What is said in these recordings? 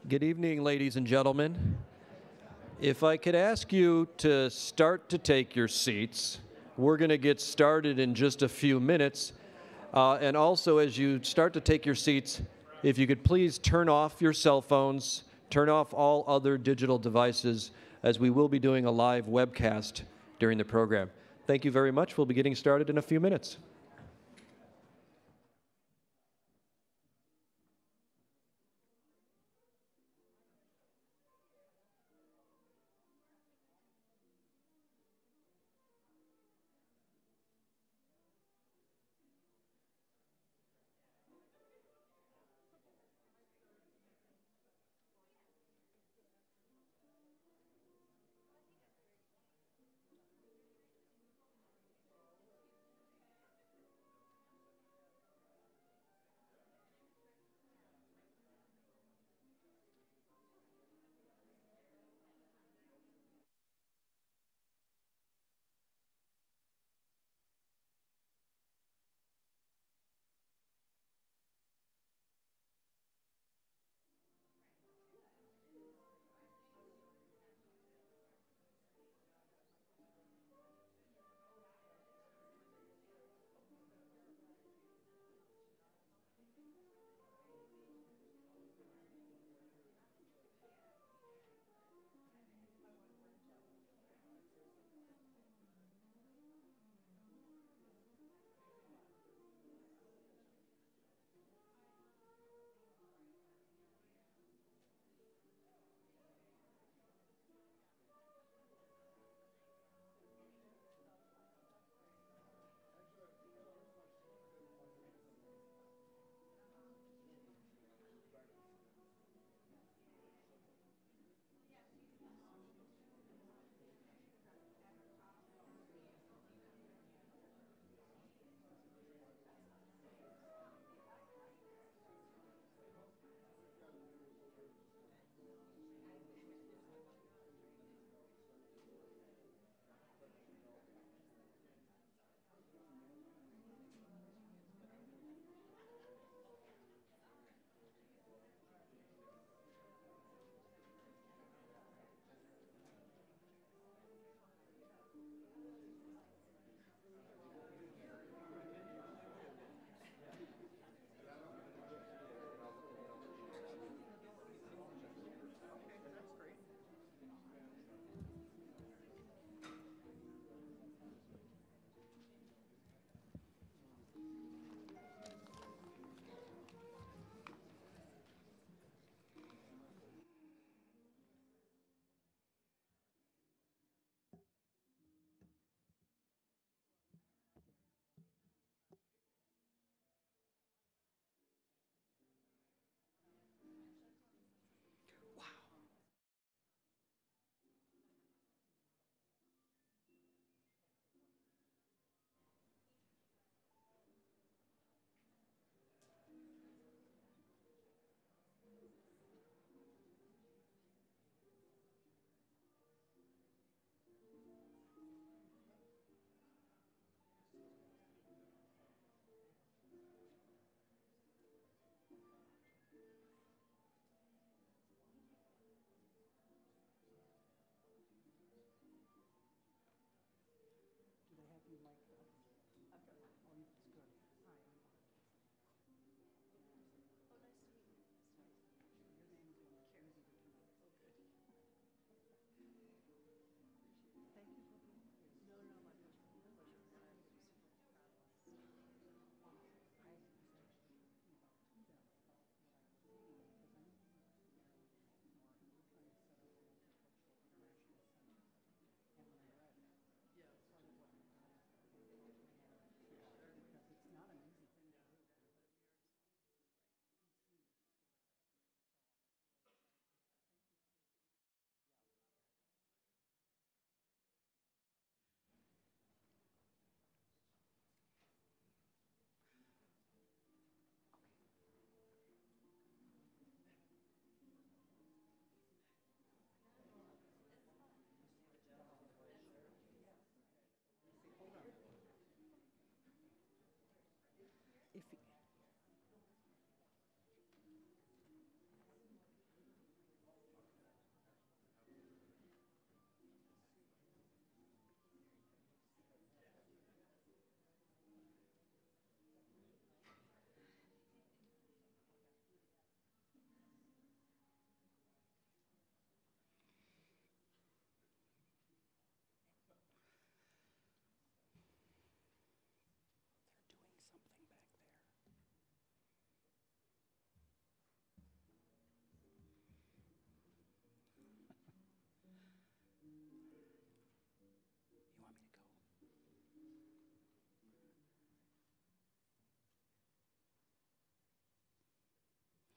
Good evening, ladies and gentlemen. If I could ask you to start to take your seats, we're going to get started in just a few minutes. And also, as you start to take your seats, if you could please turn off your cell phones, turn off all other digital devices, as we will be doing a live webcast during the program. Thank you very much. We'll be getting started in a few minutes.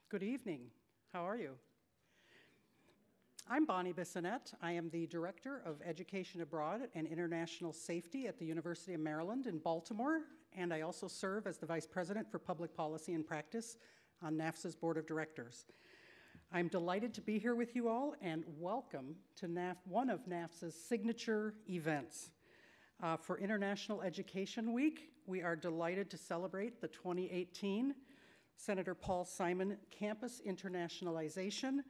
Good evening. How are you? I'm Bonnie Bissonnette. I am the Director of Education Abroad and International Safety at the University of Maryland in Baltimore, and I also serve as the Vice President for Public Policy and Practice on NAFSA's Board of Directors. I'm delighted to be here with you all, and welcome to one of NAFSA's signature events. For International Education Week, we are delighted to celebrate the 2018 Senator Paul Simon Campus Internationalization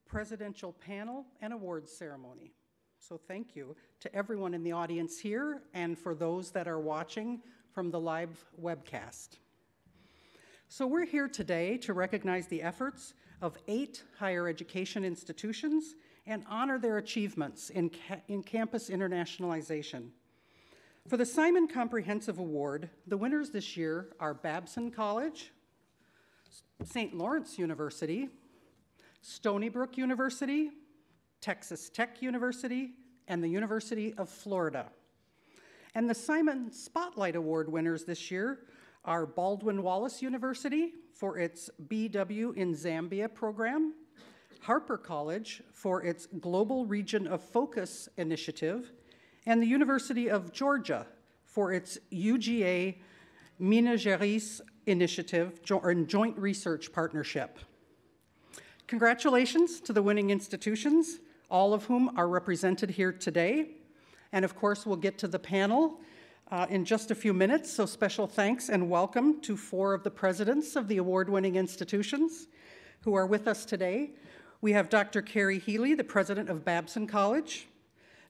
Presidential Panel and Awards Ceremony. So thank you to everyone in the audience here and for those that are watching from the live webcast. So we're here today to recognize the efforts of 8 higher education institutions and honor their achievements in campus internationalization. For the Simon Comprehensive Award, the winners this year are Babson College, St. Lawrence University, Stony Brook University, Texas Tech University, and the University of Florida. And the Simon Spotlight Award winners this year are Baldwin Wallace University for its BW in Zambia program, Harper College for its Global Region of Focus initiative, and the University of Georgia for its UGA Minas Gerais initiative and joint research partnership. Congratulations to the winning institutions, all of whom are represented here today. And of course, we'll get to the panel in just a few minutes, so special thanks and welcome to 4 of the presidents of the award-winning institutions who are with us today. We have Dr. Carey Healy, the president of Babson College,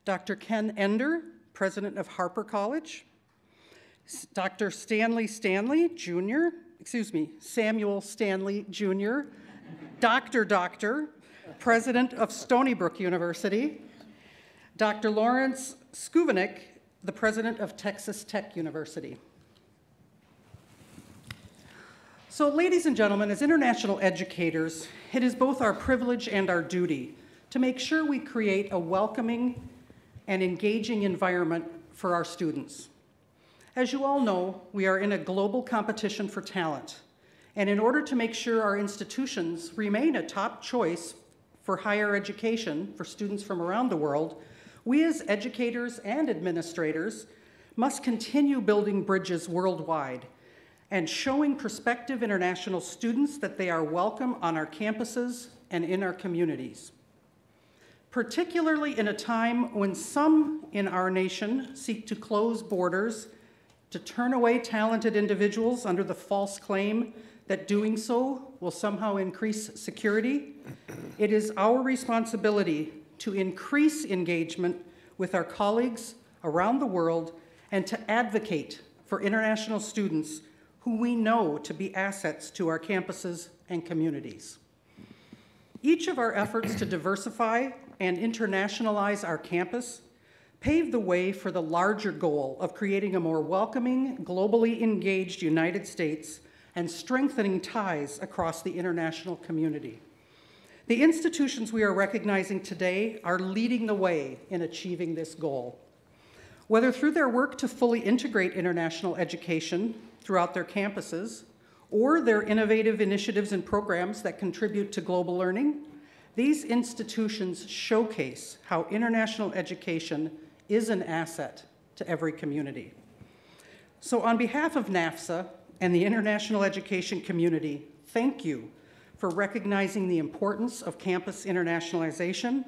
Dr. Ken Ender, president of Harper College, Dr. Samuel Stanley Jr., Dr., president of Stony Brook University, Dr. Lawrence Skuvenik, the president of Texas Tech University. So, ladies and gentlemen, as international educators, it is both our privilege and our duty to make sure we create a welcoming and engaging environment for our students. As you all know, we are in a global competition for talent. And in order to make sure our institutions remain a top choice for higher education for students from around the world, we as educators and administrators must continue building bridges worldwide and showing prospective international students that they are welcome on our campuses and in our communities. Particularly in a time when some in our nation seek to close borders, to turn away talented individuals under the false claim that doing so will somehow increase security, it is our responsibility to increase engagement with our colleagues around the world and to advocate for international students who we know to be assets to our campuses and communities. Each of our efforts to diversify and internationalize our campus paved the way for the larger goal of creating a more welcoming, globally engaged United States and strengthening ties across the international community. The institutions we are recognizing today are leading the way in achieving this goal. Whether through their work to fully integrate international education throughout their campuses, or their innovative initiatives and programs that contribute to global learning, these institutions showcase how international education is an asset to every community. So on behalf of NAFSA and the international education community, thank you for recognizing the importance of campus internationalization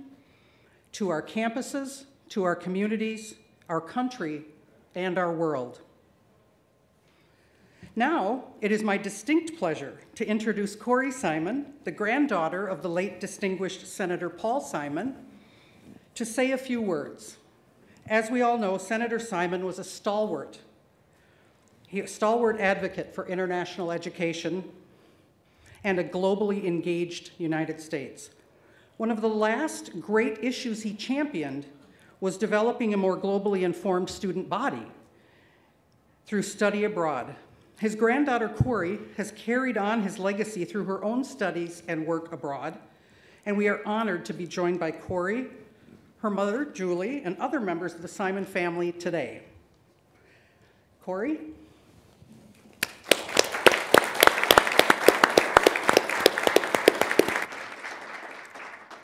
to our campuses, to our communities, our country, and our world. Now, it is my distinct pleasure to introduce Cory Simon, the granddaughter of the late distinguished Senator Paul Simon, to say a few words. As we all know, Senator Simon was a stalwart advocate for international education and a globally engaged United States. One of the last great issues he championed was developing a more globally informed student body through study abroad. His granddaughter, Cory, has carried on his legacy through her own studies and work abroad, and we are honored to be joined by Cory, her mother, Julie, and other members of the Simon family today. Cory?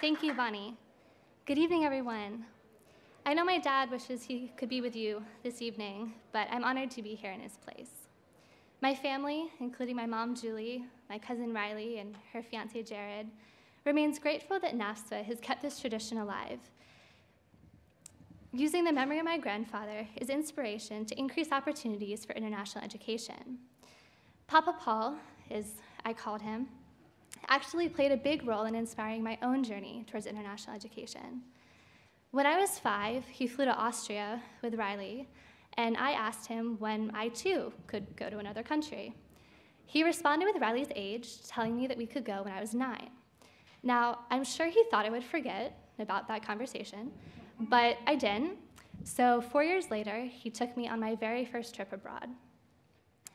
Thank you, Bonnie. Good evening, everyone. I know my dad wishes he could be with you this evening, but I'm honored to be here in his place. My family, including my mom, Julie, my cousin Riley, and her fiancé, Jared, remains grateful that NAFSA has kept this tradition alive. Using the memory of my grandfather is inspiration to increase opportunities for international education. Papa Paul, as I called him, actually played a big role in inspiring my own journey towards international education. When I was 5, he flew to Austria with Riley, and I asked him when I too could go to another country. He responded with Riley's age, telling me that we could go when I was 9. Now, I'm sure he thought I would forget about that conversation, but I didn't. So 4 years later, he took me on my very first trip abroad.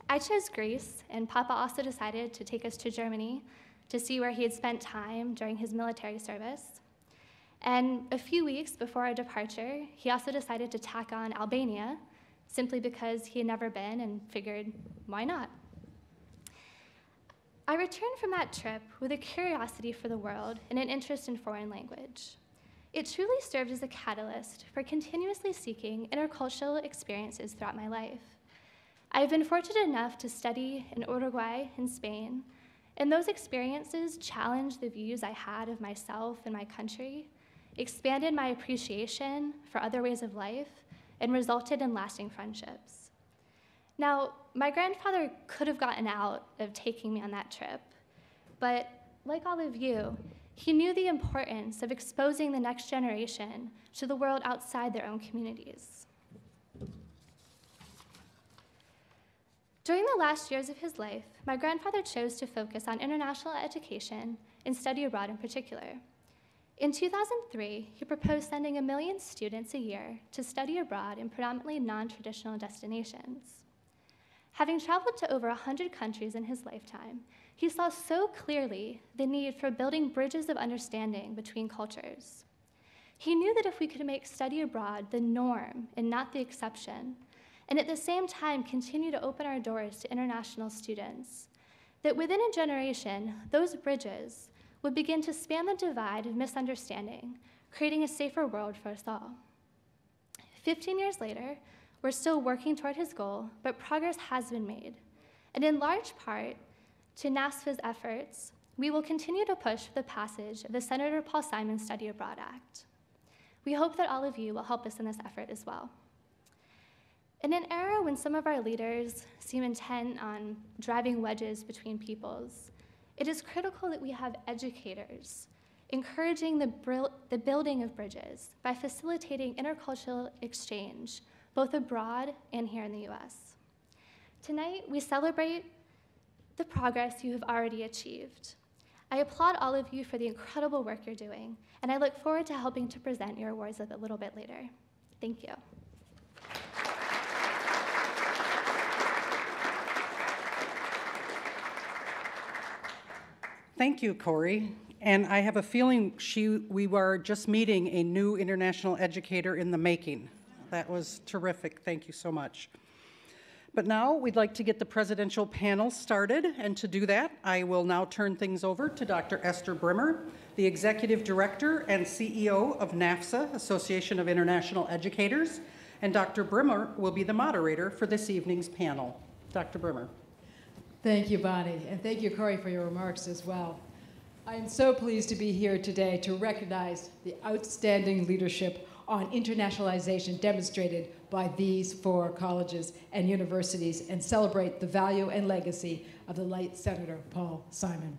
I chose Greece, and Papa also decided to take us to Germany to see where he had spent time during his military service. And a few weeks before our departure, he also decided to tack on Albania, simply because he had never been and figured, why not? I returned from that trip with a curiosity for the world and an interest in foreign language. It truly served as a catalyst for continuously seeking intercultural experiences throughout my life. I've been fortunate enough to study in Uruguay and Spain, and those experiences challenged the views I had of myself and my country, expanded my appreciation for other ways of life, and resulted in lasting friendships. Now, my grandfather could have gotten out of taking me on that trip, but like all of you, he knew the importance of exposing the next generation to the world outside their own communities. During the last years of his life, my grandfather chose to focus on international education and study abroad in particular. In 2003, he proposed sending 1 million students a year to study abroad in predominantly non-traditional destinations. Having traveled to over 100 countries in his lifetime, he saw so clearly the need for building bridges of understanding between cultures. He knew that if we could make study abroad the norm and not the exception, and at the same time continue to open our doors to international students, that within a generation, those bridges would begin to span the divide of misunderstanding, creating a safer world for us all. 15 years later, we're still working toward his goal, but progress has been made. And in large part, to NAFSA's efforts, we will continue to push for the passage of the Senator Paul Simon Study Abroad Act. We hope that all of you will help us in this effort as well. In an era when some of our leaders seem intent on driving wedges between peoples, it is critical that we have educators encouraging the building of bridges by facilitating intercultural exchange, both abroad and here in the US. Tonight, we celebrate the progress you have already achieved. I applaud all of you for the incredible work you're doing, and I look forward to helping to present your awards a little bit later. Thank you. Thank you, Cory. And I have a feeling we were just meeting a new international educator in the making. That was terrific. Thank you so much. But now we'd like to get the presidential panel started, and to do that, I will now turn things over to Dr. Esther Brimmer, the Executive Director and CEO of NAFSA, Association of International Educators, and Dr. Brimmer will be the moderator for this evening's panel. Dr. Brimmer. Thank you, Bonnie, and thank you, Cory, for your remarks as well. I am so pleased to be here today to recognize the outstanding leadership on internationalization demonstrated by these 4 colleges and universities and celebrate the value and legacy of the late Senator Paul Simon.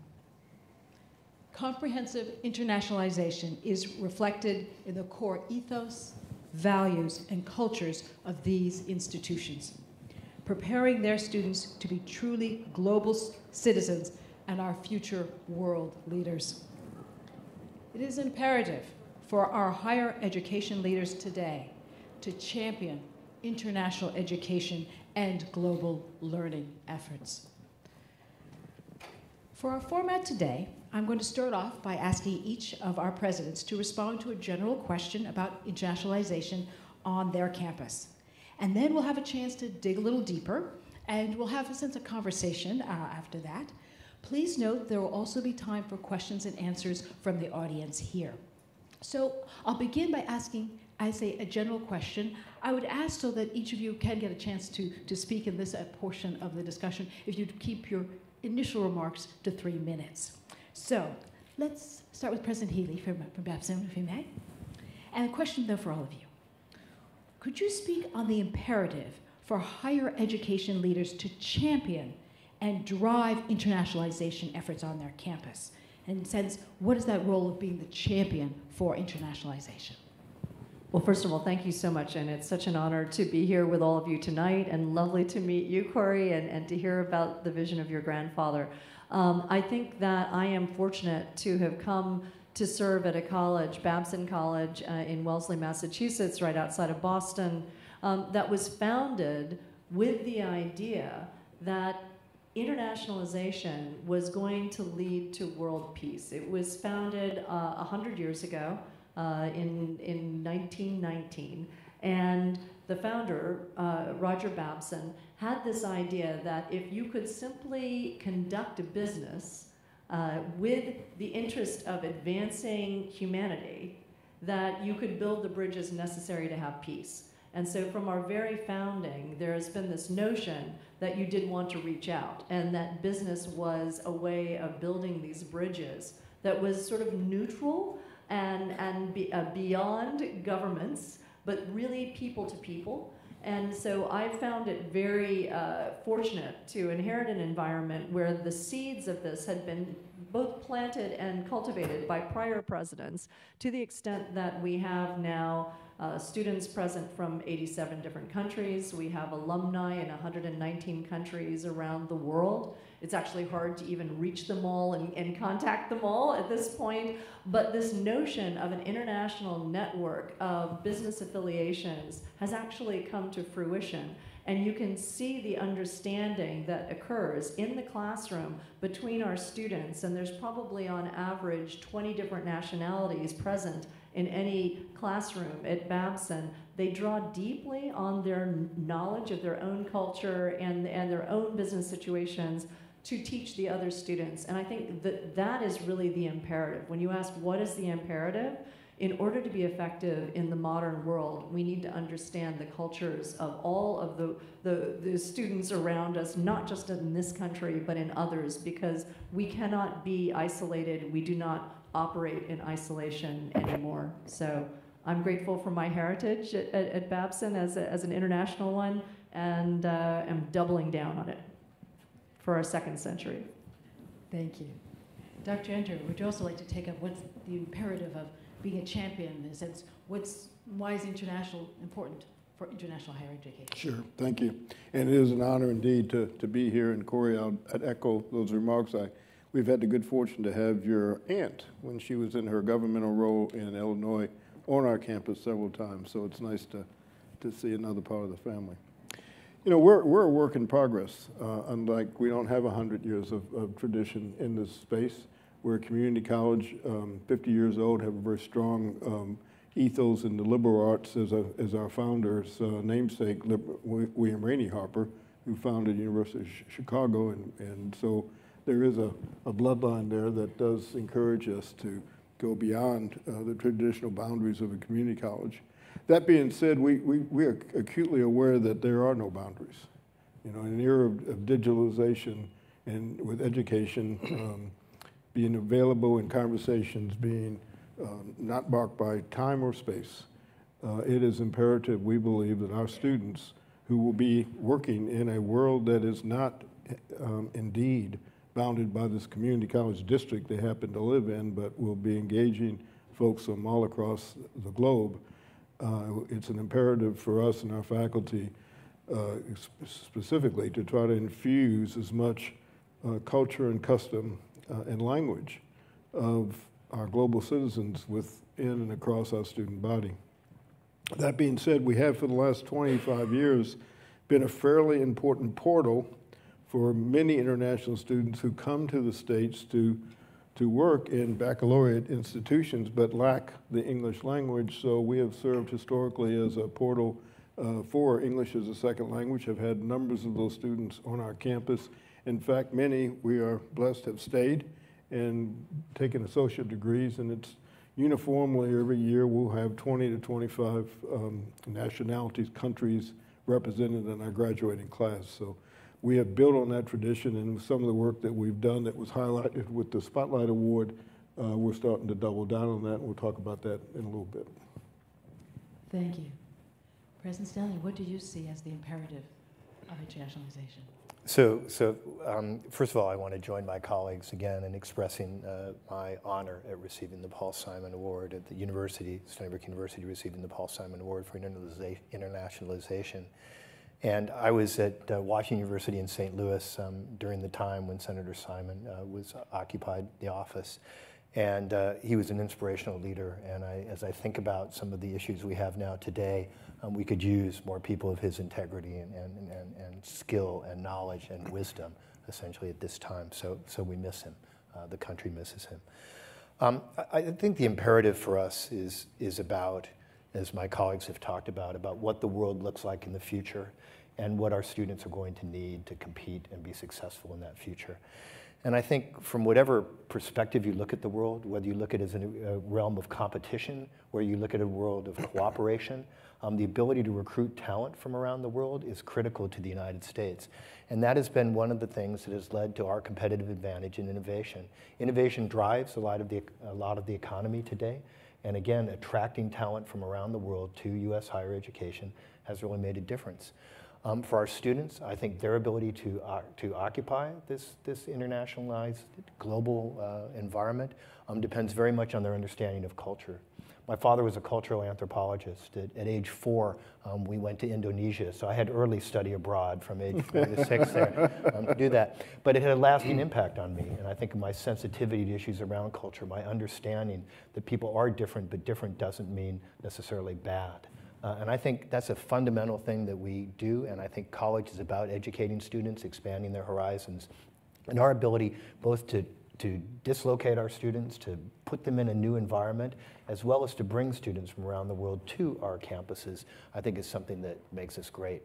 Comprehensive internationalization is reflected in the core ethos, values, and cultures of these institutions, preparing their students to be truly global citizens and our future world leaders. It is imperative for our higher education leaders today to champion international education and global learning efforts. For our format today, I'm going to start off by asking each of our presidents to respond to a general question about internationalization on their campus. And then we'll have a chance to dig a little deeper, and we'll have a sense of conversation after that. Please note there will also be time for questions and answers from the audience here. So I'll begin by asking, I say, a general question. I would ask, so that each of you can get a chance to speak in this portion of the discussion, if you'd keep your initial remarks to 3 minutes. So let's start with President Healy from Babson, if you may. And a question, though, for all of you. Could you speak on the imperative for higher education leaders to champion and drive internationalization efforts on their campus? And in a sense, what is that role of being the champion for internationalization? Well, first of all, thank you so much, and it's such an honor to be here with all of you tonight, and lovely to meet you, Cory, and to hear about the vision of your grandfather. I think that I am fortunate to have come to serve at a college, Babson College in Wellesley, Massachusetts, right outside of Boston, that was founded with the idea that internationalization was going to lead to world peace. It was founded 100 years ago in 1919, and the founder, Roger Babson, had this idea that if you could simply conduct a business with the interest of advancing humanity, that you could build the bridges necessary to have peace. And so from our very founding, there has been this notion that you did want to reach out, and that business was a way of building these bridges that was sort of neutral and beyond governments, but really people to people. And so I found it very fortunate to inherit an environment where the seeds of this had been both planted and cultivated by prior presidents, to the extent that we have now students present from 87 different countries. We have alumni in 119 countries around the world. It's actually hard to even reach them all and contact them all at this point. But this notion of an international network of business affiliations has actually come to fruition. And you can see the understanding that occurs in the classroom between our students. And there's probably on average 20 different nationalities present in any classroom at Babson. They draw deeply on their knowledge of their own culture and their own business situations to teach the other students. And I think that is really the imperative. When you ask what is the imperative, in order to be effective in the modern world, we need to understand the cultures of all of the students around us, not just in this country, but in others, because we cannot be isolated. We do not operate in isolation anymore. So I'm grateful for my heritage at Babson as an international one, and am doubling down on it for our second century. Thank you. Dr. Enter, would you also like to take up what's the imperative of being a champion in a sense? Why is international important for international higher education? Sure, thank you. And it is an honor indeed to be here. And Cory, I'd echo those remarks. We've had the good fortune to have your aunt, when she was in her governmental role in Illinois, on our campus several times. So it's nice to see another part of the family. You know, we're a work in progress. Unlike, we don't have 100 years of tradition in this space. We're a community college, 50 years old, have a very strong ethos in the liberal arts, as our founder's namesake, William Rainey Harper, who founded the University of Chicago. And so there is a bloodline there that does encourage us to go beyond the traditional boundaries of a community college. That being said, we are acutely aware that there are no boundaries. You know, in an era of digitalization and with education, being available in conversations, being not marked by time or space, it is imperative, we believe, that our students who will be working in a world that is not indeed bounded by this community college district they happen to live in, but will be engaging folks from all across the globe, it's an imperative for us and our faculty specifically to try to infuse as much culture and custom and language of our global citizens within and across our student body. That being said, we have for the last 25 years been a fairly important portal for many international students who come to the States to work in baccalaureate institutions but lack the English language. So we have served historically as a portal for English as a second language, have had numbers of those students on our campus, In fact, many, we are blessed, have stayed and taken associate degrees, and it's uniformly every year we'll have 20 to 25 nationalities, countries represented in our graduating class. So we have built on that tradition, and some of the work that we've done that was highlighted with the Spotlight Award, we're starting to double down on that, and we'll talk about that in a little bit. Thank you. President Stanley, what do you see as the imperative of internationalization? So first of all, I want to join my colleagues again in expressing my honor at receiving the Paul Simon Award at the university, Stony Brook University, receiving the Paul Simon Award for internationalization. And I was at Washington University in St. Louis during the time when Senator Simon was occupied the office. And he was an inspirational leader. And as I think about some of the issues we have now today, we could use more people of his integrity and skill and knowledge and wisdom, essentially, at this time. So we miss him. The country misses him. I think the imperative for us is about, as my colleagues have talked about what the world looks like in the future and what our students are going to need to compete and be successful in that future. And I think from whatever perspective you look at the world, whether you look at it as a realm of competition, or you look at a world of cooperation, the ability to recruit talent from around the world is critical to the United States. And that has been one of the things that has led to our competitive advantage in innovation. Innovation drives a lot of the economy today. And again, attracting talent from around the world to U.S. higher education has really made a difference. For our students, I think their ability to occupy this internationalized global environment depends very much on their understanding of culture. My father was a cultural anthropologist. At age 4, we went to Indonesia, so I had early study abroad from age 4 to 6 there to do that. But it had a lasting impact on me, and I think my sensitivity to issues around culture, my understanding that people are different, but different doesn't mean necessarily bad. And I think that's a fundamental thing that we do, and I think college is about educating students, expanding their horizons, and our ability both to dislocate our students, to put them in a new environment, as well as to bring students from around the world to our campuses, I think is something that makes us great.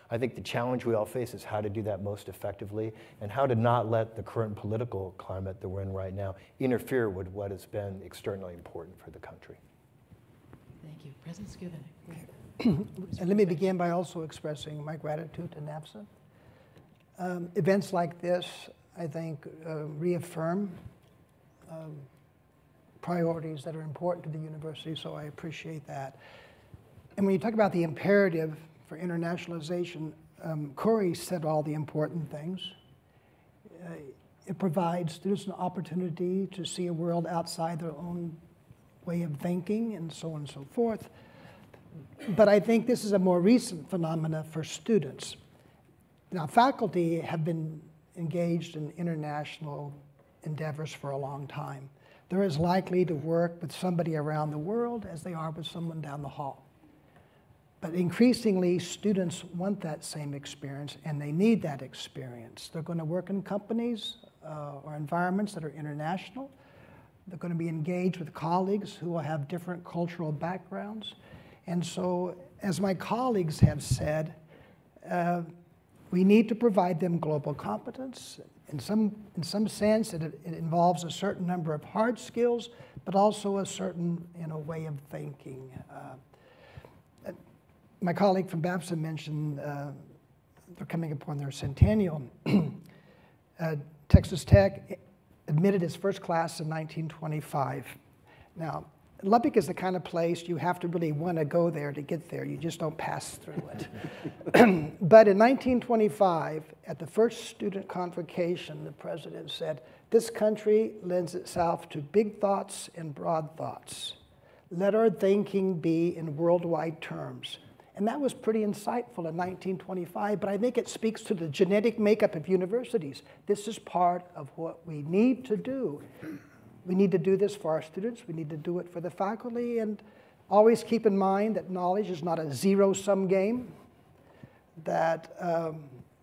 I think the challenge we all face is how to do that most effectively and how to not let the current political climate that we're in right now interfere with what has been externally important for the country. Thank you. President Skubinik. And let me begin by also expressing my gratitude to NAFSA. Events like this, I think, reaffirm priorities that are important to the university, so I appreciate that. And when you talk about the imperative for internationalization, Cory said all the important things. It provides students an opportunity to see a world outside their own way of thinking and so on and so forth. But I think this is a more recent phenomena for students. Now, faculty have been engaged in international endeavors for a long time. They're as likely to work with somebody around the world as they are with someone down the hall. But increasingly, students want that same experience, and they need that experience. They're going to work in companies or environments that are international. They're going to be engaged with colleagues who will have different cultural backgrounds. And so, as my colleagues have said, we need to provide them global competence. In some sense, it involves a certain number of hard skills, but also a certain way of thinking. My colleague from Babson mentioned they're coming upon their centennial. Texas Tech admitted its first class in 1925. Now, Lubbock is the kind of place you have to really want to go there to get there. You just don't pass through it. But in 1925, at the first student convocation, the president said, "This country lends itself to big thoughts and broad thoughts. Let our thinking be in worldwide terms." And that was pretty insightful in 1925, but I think it speaks to the genetic makeup of universities. This is part of what we need to do. We need to do this for our students. We need to do it for the faculty. And always keep in mind that knowledge is not a zero-sum game, that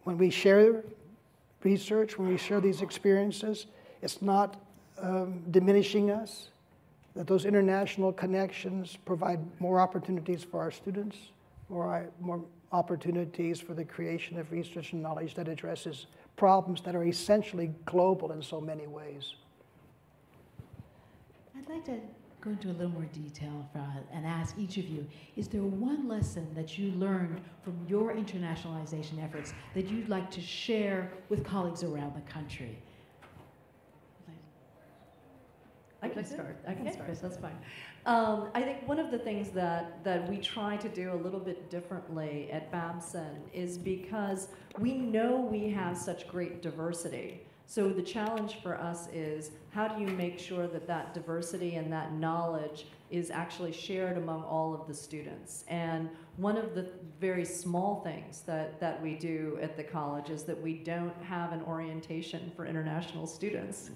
when we share research, when we share these experiences, it's not diminishing us, that those international connections provide more opportunities for our students, more opportunities for the creation of research and knowledge that addresses problems that are essentially global in so many ways. I'd like to go into a little more detail and ask each of you, is there one lesson that you learned from your internationalization efforts that you'd like to share with colleagues around the country? I can start. That's fine. I think one of the things that we try to do a little bit differently at Babson is because we know we have such great diversity. So the challenge for us is, how do you make sure that that diversity and that knowledge is actually shared among all of the students? And one of the very small things that we do at the college is that we don't have an orientation for international students.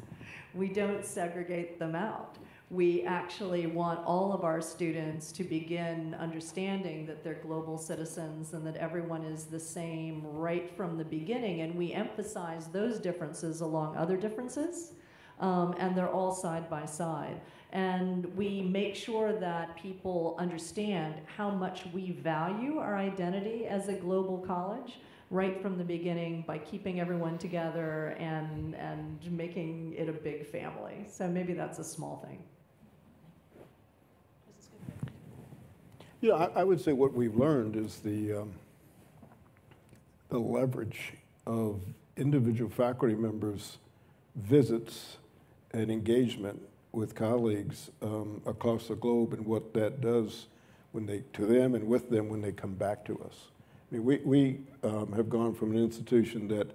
We don't segregate them out. We actually want all of our students to begin understanding that they're global citizens and that everyone is the same right from the beginning. And we emphasize those differences along other differences, and they're all side by side. And we make sure that people understand how much we value our identity as a global college right from the beginning by keeping everyone together and making it a big family. So maybe that's a small thing. Yeah, I would say what we've learned is the leverage of individual faculty members' visits and engagement with colleagues across the globe, and what that does to them and with them when they come back to us. I mean, we have gone from an institution that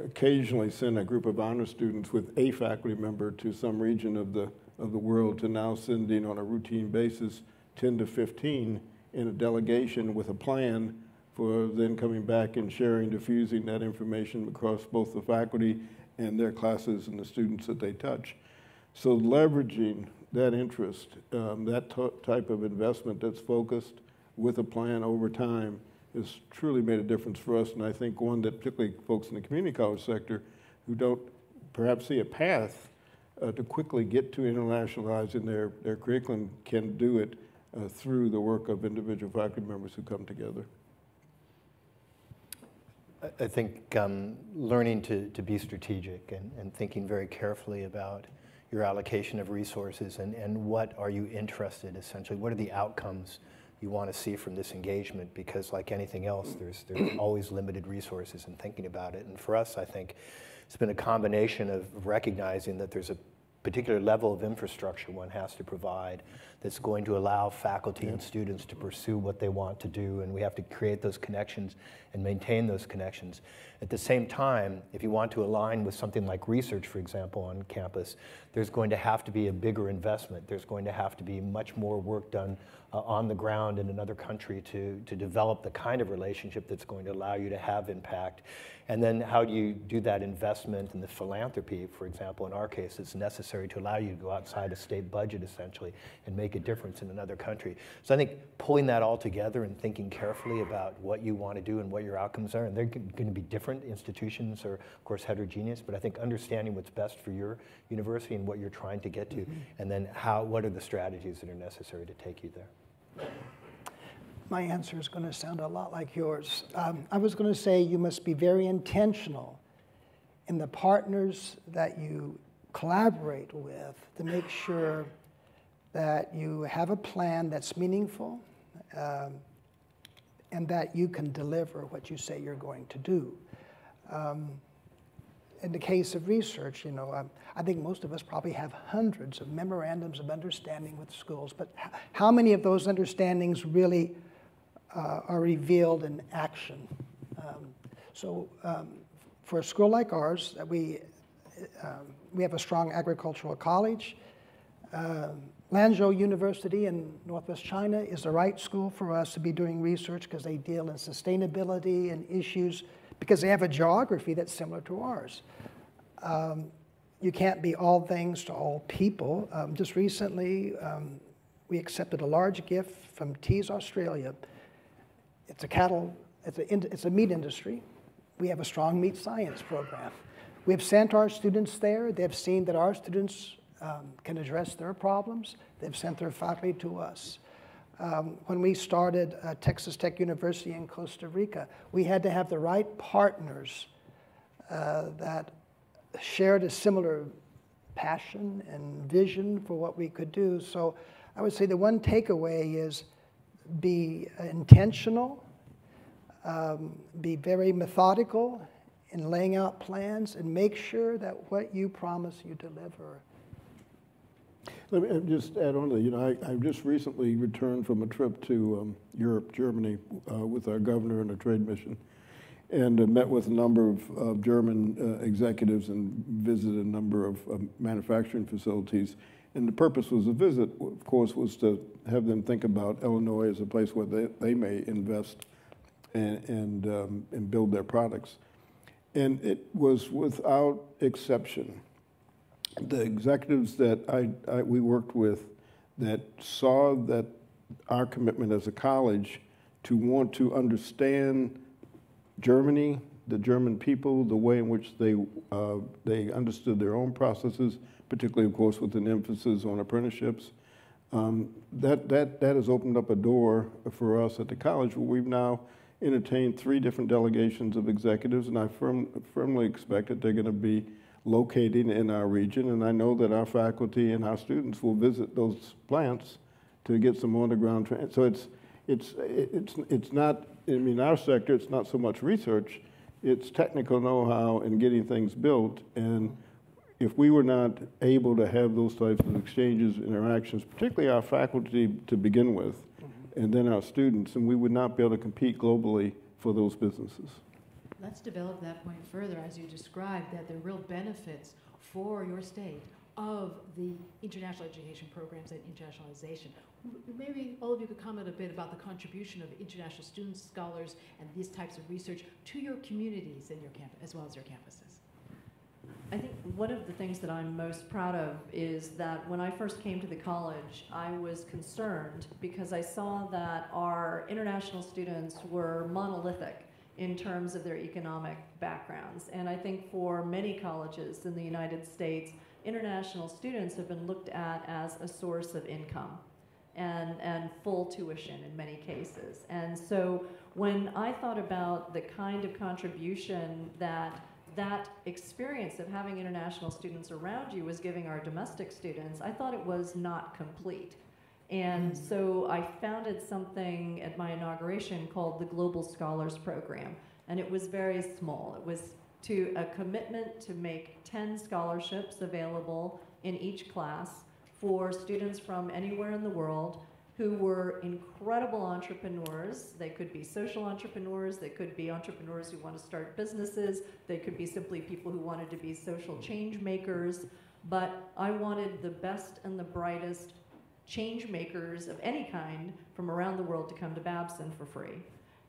occasionally sent a group of honor students with a faculty member to some region of the world to now sending on a routine basis 10 to 15 in a delegation with a plan for then coming back and sharing, diffusing that information across both the faculty and their classes and the students that they touch. So leveraging that interest, that type of investment that's focused with a plan over time has truly made a difference for us, and I think one that particularly folks in the community college sector who don't perhaps see a path to quickly get to internationalizing their curriculum can do it through the work of individual faculty members who come together. I think learning to be strategic and thinking very carefully about your allocation of resources and what are you interested, essentially, what are the outcomes you want to see from this engagement, because like anything else, there's always limited resources in thinking about it. And for us, I think it's been a combination of recognizing that there's a particular level of infrastructure one has to provide that's going to allow faculty and students to pursue what they want to do, and we have to create those connections and maintain those connections. At the same time, if you want to align with something like research, for example, on campus, there's going to have to be a bigger investment. There's going to have to be much more work done on the ground in another country to develop the kind of relationship that's going to allow you to have impact. And then how do you do that investment and the philanthropy, for example, in our case, it's necessary to allow you to go outside a state budget, essentially, and make a difference in another country. So I think pulling that all together and thinking carefully about what you want to do and what your outcomes are, and they're going to be different. Institutions are, of course, heterogeneous, but I think understanding what's best for your university and what you're trying to get to, and then what are the strategies that are necessary to take you there. My answer is going to sound a lot like yours. I was going to say you must be very intentional in the partners that you collaborate with to make sure that you have a plan that's meaningful and that you can deliver what you say you're going to do. In the case of research, you know, I think most of us probably have hundreds of memorandums of understanding with schools, but how many of those understandings really are revealed in action? For a school like ours, we have a strong agricultural college. Lanzhou University in Northwest China is the right school for us to be doing research because they deal in sustainability and issues because they have a geography that's similar to ours. You can't be all things to all people. Just recently, we accepted a large gift from Tees Australia. It's a meat industry. We have a strong meat science program. We've sent our students there. They've seen that our students can address their problems. They've sent their faculty to us. When we started Texas Tech University in Costa Rica, we had to have the right partners that shared a similar passion and vision for what we could do. So I would say the one takeaway is be intentional, be very methodical in laying out plans, and make sure that what you promise you deliver. Let me just add on to that. You know, I just recently returned from a trip to Europe, Germany, with our governor and a trade mission, and met with a number of German executives and visited a number of manufacturing facilities. And the purpose was the visit, of course, was to have them think about Illinois as a place where they may invest and build their products. And it was without exception the executives that we worked with that saw that our commitment as a college to want to understand Germany, the German people, the way in which they understood their own processes, particularly, of course, with an emphasis on apprenticeships. That has opened up a door for us at the college where we've now entertained 3 different delegations of executives, and I firmly expect that they're going to be located in our region, and I know that our faculty and our students will visit those plants to get some on-the-ground training. So it's not, I mean, our sector, it's not so much research, it's technical know-how and getting things built. And if we were not able to have those types of exchanges, interactions, particularly our faculty to begin with, and then our students, and we would not be able to compete globally for those businesses. Let's develop that point further as you described that there are real benefits for your state of the international education programs and internationalization. Maybe all of you could comment a bit about the contribution of international students, scholars, and these types of research to your communities and your campus, as well as your campuses. I think one of the things that I'm most proud of is that when I first came to the college, I was concerned because I saw that our international students were monolithic in terms of their economic backgrounds. And I think for many colleges in the United States, international students have been looked at as a source of income and full tuition in many cases. And so when I thought about the kind of contribution that experience of having international students around you was giving our domestic students, I thought it was not complete. And so I founded something at my inauguration called the Global Scholars Program. And it was very small. It was a commitment to make 10 scholarships available in each class for students from anywhere in the world who were incredible entrepreneurs. They could be social entrepreneurs, they could be entrepreneurs who want to start businesses, they could be simply people who wanted to be social change makers. But I wanted the best and the brightest change makers of any kind from around the world to come to Babson for free.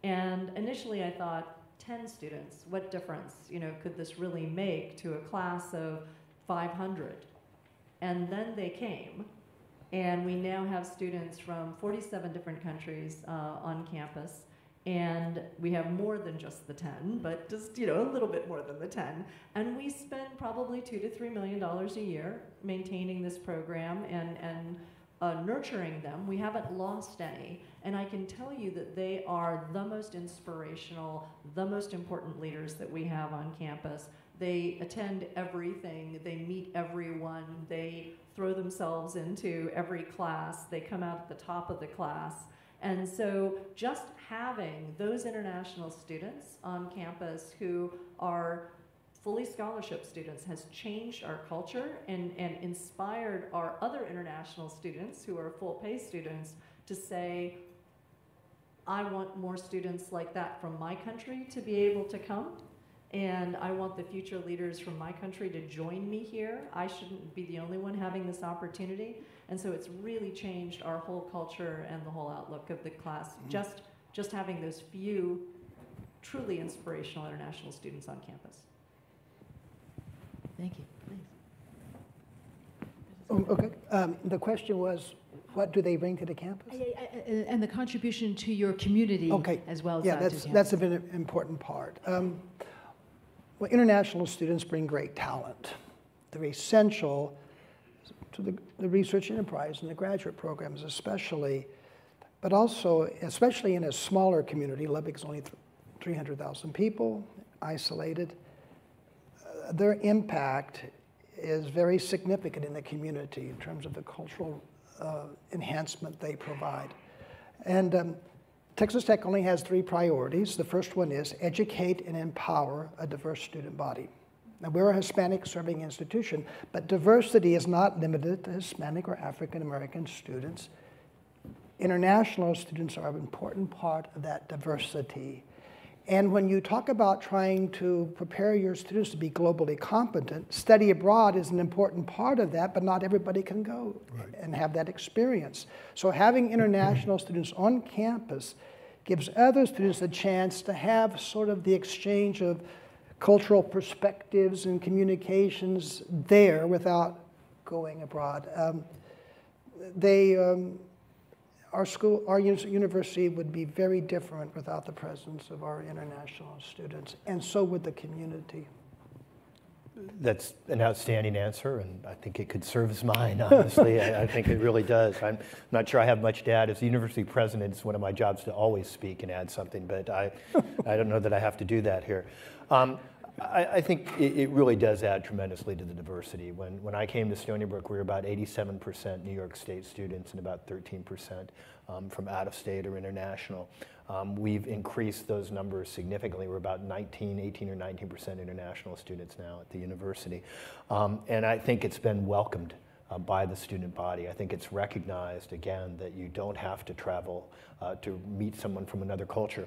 And initially I thought, 10 students, what difference, could this really make to a class of 500? And then they came, and we now have students from 47 different countries on campus, and we have more than just the 10, but just a little bit more than the 10. And we spend probably $2 to $3 million a year maintaining this program and nurturing them. We haven't lost any. And I can tell you that they are the most inspirational, the most important leaders that we have on campus. They attend everything, they meet everyone, they throw themselves into every class, they come out at the top of the class. And so just having those international students on campus who are fully scholarship students has changed our culture and inspired our other international students who are full pay students to say, I want more students like that from my country to be able to come, and I want the future leaders from my country to join me here. I shouldn't be the only one having this opportunity. And so it's really changed our whole culture and the whole outlook of the class, just having those few truly inspirational international students on campus. Thank you. Please. Okay. The question was, what do they bring to the campus? And the contribution to your community as well as that's a very important part. Well, international students bring great talent. They're essential to the research enterprise and the graduate programs especially. but also, especially in a smaller community, Lubbock's only 300,000 people, isolated, their impact is very significant in the community in terms of the cultural enhancement they provide. And Texas Tech only has 3 priorities. The first one is educate and empower a diverse student body. Now, we're a Hispanic serving institution, but diversity is not limited to Hispanic or African American students. International students are an important part of that diversity. And when you talk about trying to prepare your students to be globally competent, study abroad is an important part of that, but not everybody can go and have that experience. So having international students on campus gives other students a chance to have sort of the exchange of cultural perspectives and communications there without going abroad. Our university would be very different without the presence of our international students, and so would the community. That's an outstanding answer, and I think it could serve as mine, honestly. I think it really does. I'm not sure I have much to add. As the university president, it's one of my jobs to always speak and add something, but I don't know that I have to do that here. I think it really does add tremendously to the diversity. When I came to Stony Brook, we were about 87% New York State students and about 13% from out of state or international. We've increased those numbers significantly. We're about 18 or 19% international students now at the university. And I think it's been welcomed by the student body. I think it's recognized, again, that you don't have to travel to meet someone from another culture.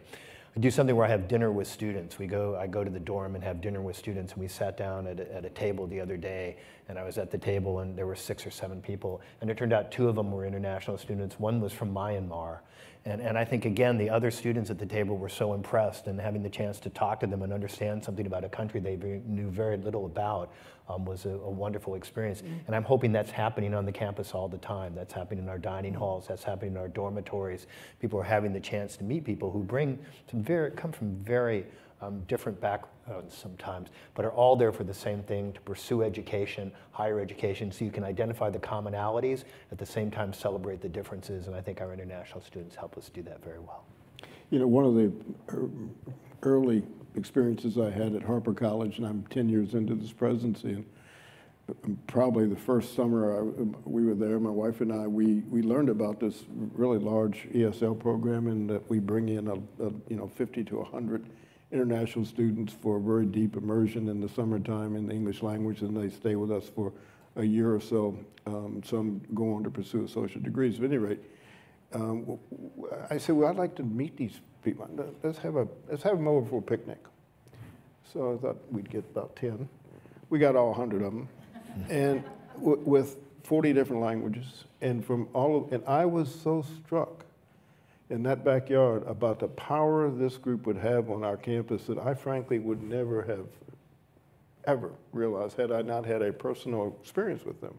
I do something where I have dinner with students. I go to the dorm and have dinner with students, and we sat down at a table the other day, and I was at the table and there were 6 or 7 people, and it turned out 2 of them were international students. One was from Myanmar. And I think, again, the other students at the table were so impressed, and having the chance to talk to them and understand something about a country they knew very little about was a wonderful experience. And I'm hoping that's happening on the campus all the time. That's happening in our dining halls. That's happening in our dormitories. People are having the chance to meet people who come from very different backgrounds sometimes, but are all there for the same thing, to pursue education, higher education, so you can identify the commonalities, at the same time celebrate the differences, and I think our international students help us do that very well. You know, one of the early experiences I had at Harper College, and I'm 10 years into this presidency, and probably the first summer we were there, my wife and I, we learned about this really large ESL program, and that we bring in 50 to 100 international students for a very deep immersion in the summertime in the English language, and they stay with us for a year or so. Some go on to pursue associate degrees. At any rate, I said, well, I'd like to meet these people. Let's have them over for a picnic. So I thought we'd get about 10. We got all 100 of them, and with 40 different languages, and and I was so struck in that backyard about the power this group would have on our campus that I frankly would never have ever realized had I not had a personal experience with them.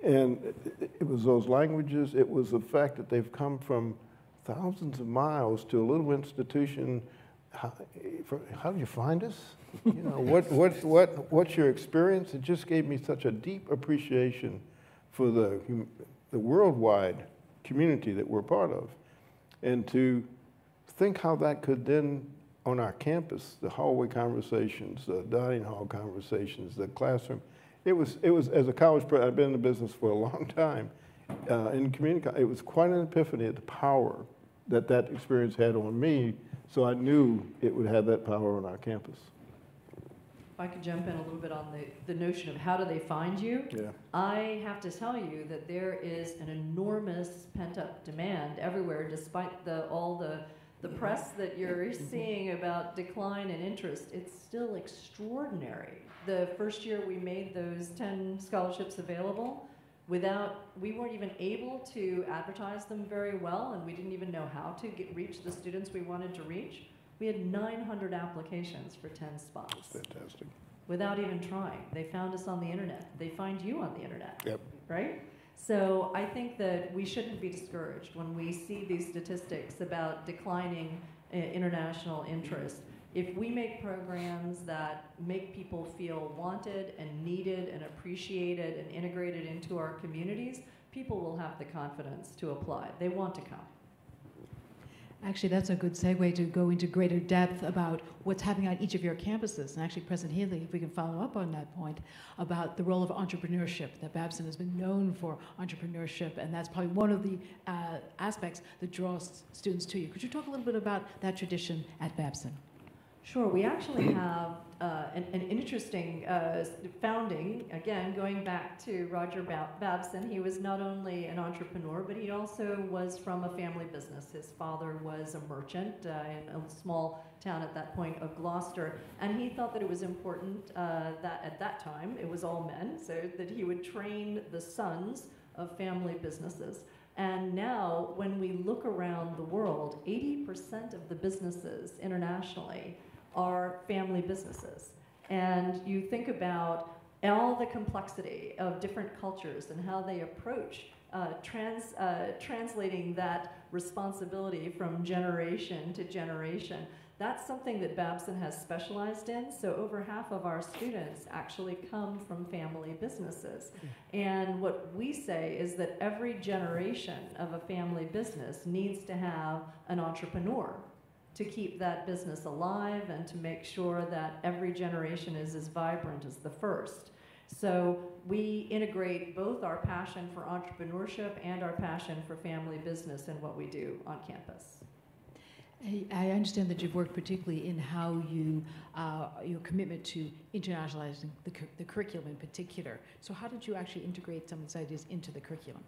And it was those languages, it was the fact that they've come from thousands of miles to a little institution. How did you find us? You know, what's your experience? It just gave me such a deep appreciation for the worldwide community that we're part of. And to think how that could then, on our campus, the hallway conversations, the dining hall conversations, the classroom, it was as a college president, I've been in the business for a long time, in community, it was quite an epiphany at the power that experience had on me, so I knew it would have that power on our campus. If I could jump in a little bit on the notion of how do they find you, Yeah. I have to tell you that there is an enormous pent-up demand everywhere, despite all the press that you're seeing about decline in interest. It's still extraordinary. The first year we made those 10 scholarships available, we weren't even able to advertise them very well, and we didn't even know how to reach the students we wanted to reach. We had 900 applications for 10 spots. That's fantastic. Without even trying. They found us on the internet. They find you on the internet. Yep. Right? So I think that we shouldn't be discouraged when we see these statistics about declining international interest. If we make programs that make people feel wanted and needed and appreciated and integrated into our communities, people will have the confidence to apply. They want to come. Actually, that's a good segue to go into greater depth about what's happening on each of your campuses. And actually, President Healy, if we can follow up on that point, about the role of entrepreneurship, that Babson has been known for entrepreneurship, and that's probably one of the aspects that draws students to you. Could you talk a little bit about that tradition at Babson? Sure. We actually have an interesting founding. Again, going back to Roger Babson, he was not only an entrepreneur, but he also was from a family business. His father was a merchant in a small town at that point of Gloucester, and he thought that it was important that at that time, it was all men, so that he would train the sons of family businesses. And now, when we look around the world, 80% of the businesses internationally are family businesses. And you think about all the complexity of different cultures and how they approach translating that responsibility from generation to generation. That's something that Babson has specialized in. So over half of our students actually come from family businesses. And what we say is that every generation of a family business needs to have an entrepreneur to keep that business alive and to make sure that every generation is as vibrant as the first. So we integrate both our passion for entrepreneurship and our passion for family business in what we do on campus. I understand that you've worked particularly in how you, your commitment to internationalizing the curriculum in particular. So how did you actually integrate some of these ideas into the curriculum?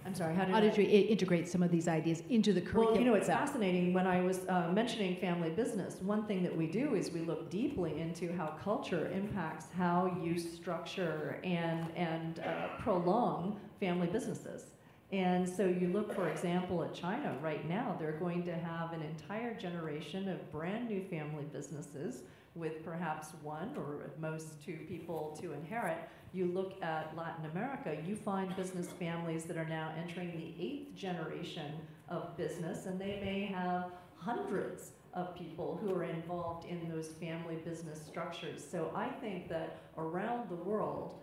I'm sorry, how did you integrate some of these ideas into the curriculum? Well, you know, it's fascinating. When I was mentioning family business, one thing that we do is we look deeply into how culture impacts how you structure and prolong family businesses. And so you look, for example, at China right now, they're going to have an entire generation of brand new family businesses with perhaps one or at most two people to inherit. You look at Latin America, you find business families that are now entering the 8th generation of business, and they may have hundreds of people who are involved in those family business structures. So I think that around the world,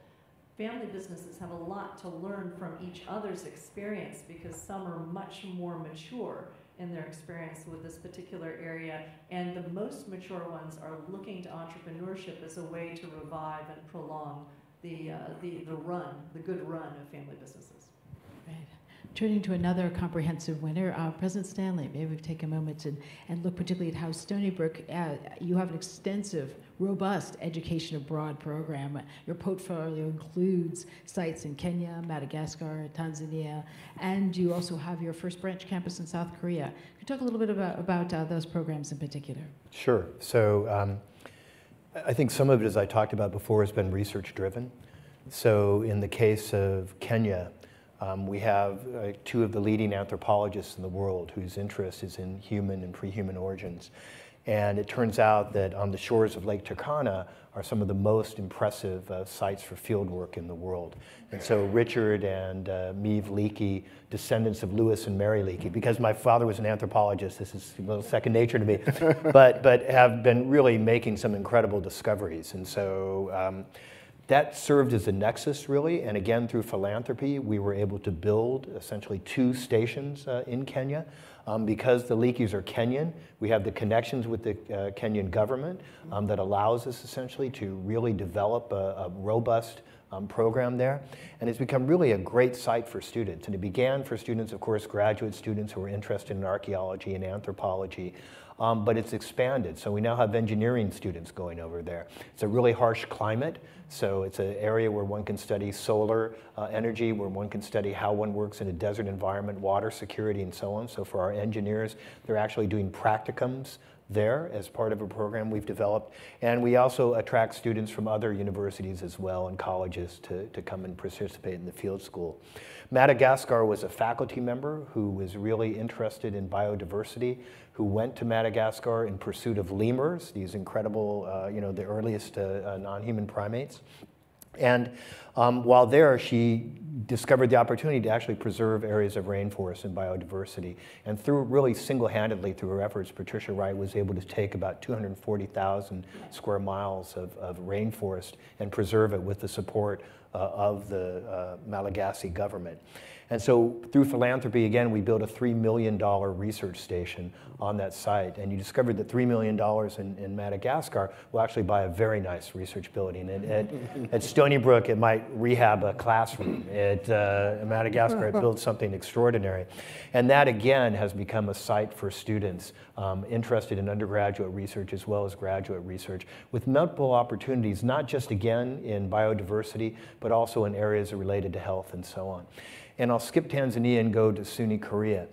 family businesses have a lot to learn from each other's experience because some are much more mature in their experience with this particular area, and the most mature ones are looking to entrepreneurship as a way to revive and prolong the good run of family businesses. Right. Turning to another comprehensive winner, President Stanley, maybe we take a moment and look particularly at how Stony Brook, you have an extensive, robust education abroad program. Your portfolio includes sites in Kenya, Madagascar, Tanzania, and you also have your first branch campus in South Korea. Can you talk a little bit about those programs in particular? Sure. So I think some of it, as I talked about before, has been research driven. So in the case of Kenya, we have two of the leading anthropologists in the world whose interest is in human and pre-human origins. And it turns out that on the shores of Lake Turkana are some of the most impressive sites for field work in the world. And so Richard and Meave Leakey, descendants of Louis and Mary Leakey, because my father was an anthropologist, this is a little second nature to me, but have been really making some incredible discoveries. And so that served as a nexus, really, and again, through philanthropy, we were able to build essentially 2 stations in Kenya. Because the Leakeys are Kenyan, we have the connections with the Kenyan government that allows us essentially to really develop a robust program there. And it's become really a great site for students. And it began for students, of course, graduate students who are interested in archaeology and anthropology. But it's expanded, so we now have engineering students going over there. It's a really harsh climate, so it's an area where one can study solar energy, where one can study how one works in a desert environment, water security, and so on. So for our engineers, they're actually doing practicums there as part of a program we've developed. And we also attract students from other universities as well and colleges to come and participate in the field school. Madagascar was a faculty member who was really interested in biodiversity, who went to Madagascar in pursuit of lemurs, these incredible, the earliest non-human primates. And while there, she discovered the opportunity to actually preserve areas of rainforest and biodiversity. And through really single-handedly through her efforts, Patricia Wright was able to take about 240,000 square miles of rainforest and preserve it with the support of the Malagasy government. And so through philanthropy, again, we built a $3 million research station on that site. And you discovered that $3 million in Madagascar will actually buy a very nice research building. And at Stony Brook, it might rehab a classroom. At Madagascar, it builds something extraordinary. And that, again, has become a site for students interested in undergraduate research as well as graduate research, with multiple opportunities, not just, again, in biodiversity, but also in areas related to health and so on. And I'll skip Tanzania and go to SUNY Korea.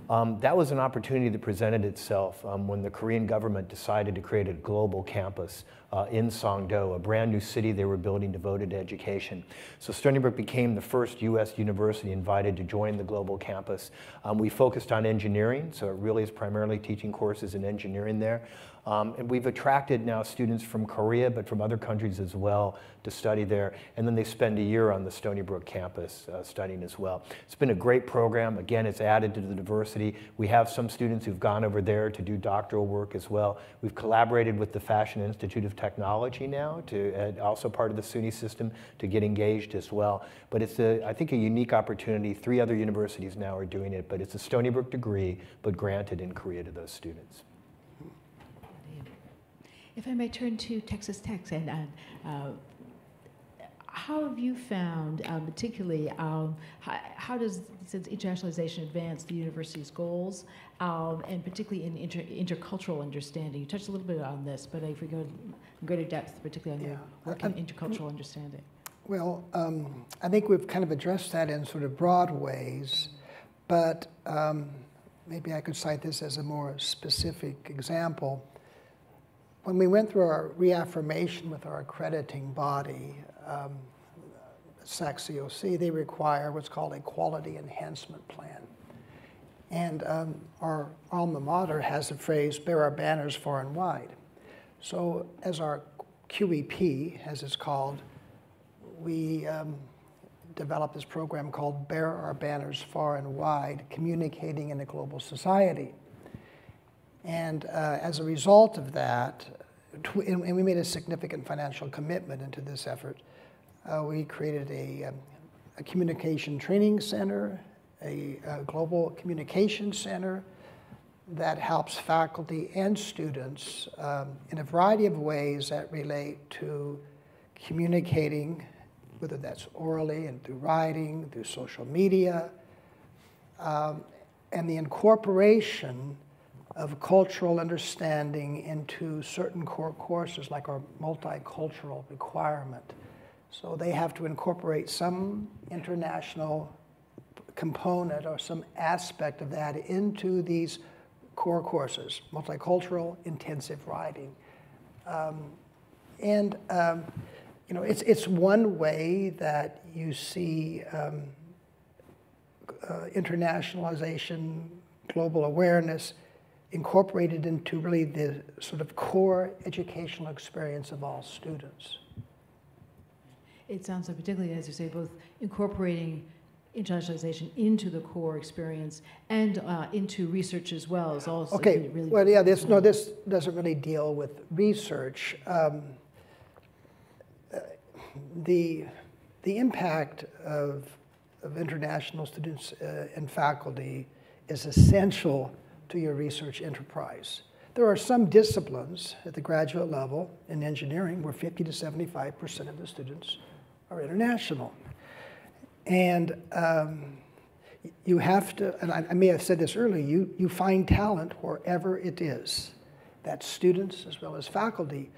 That was an opportunity that presented itself when the Korean government decided to create a global campus in Songdo, a brand new city they were building devoted to education. So Stony Brook became the first U.S. university invited to join the global campus. We focused on engineering, so it really is primarily teaching courses in engineering there. And we've attracted now students from Korea, but from other countries as well, to study there. And then they spend a year on the Stony Brook campus studying as well. It's been a great program. Again, it's added to the diversity. We have some students who've gone over there to do doctoral work as well. We've collaborated with the Fashion Institute of Technology now, also part of the SUNY system, to get engaged as well. But it's, I think, a unique opportunity. 3 other universities now are doing it, but it's a Stony Brook degree, but granted in Korea to those students. If I may turn to Texas Tech, and how have you found, particularly, how does internationalization advance the university's goals, and particularly in intercultural understanding? You touched a little bit on this, but if we go in greater depth, particularly on your work in intercultural understanding. Well, I think we've kind of addressed that in sort of broad ways, but maybe I could cite this as a more specific example. When we went through our reaffirmation with our accrediting body, SAC-COC, they require what's called a quality enhancement plan. And our alma mater has the phrase, bear our banners far and wide. So as our QEP, as it's called, we developed this program called Bear Our Banners Far and Wide, Communicating in a Global Society. And as a result of that, and we made a significant financial commitment into this effort, we created a communication training center, a global communication center that helps faculty and students in a variety of ways that relate to communicating, whether that's orally and through writing, through social media, and the incorporation of cultural understanding into certain core courses, like our multicultural requirement. So they have to incorporate some international component or some aspect of that into these core courses, multicultural, intensive writing. You know, it's one way that you see internationalization, global awareness, incorporated into really the sort of core educational experience of all students. It sounds like, particularly, as you say, both incorporating internationalization into the core experience and into research as well is also okay. Really. Well, yeah. This doesn't really deal with research. The impact of international students and faculty is essential to your research enterprise. There are some disciplines at the graduate level in engineering where 50 to 75% of the students are international. And you have to, and I may have said this earlier, you find talent wherever it is. That's students as well as faculty.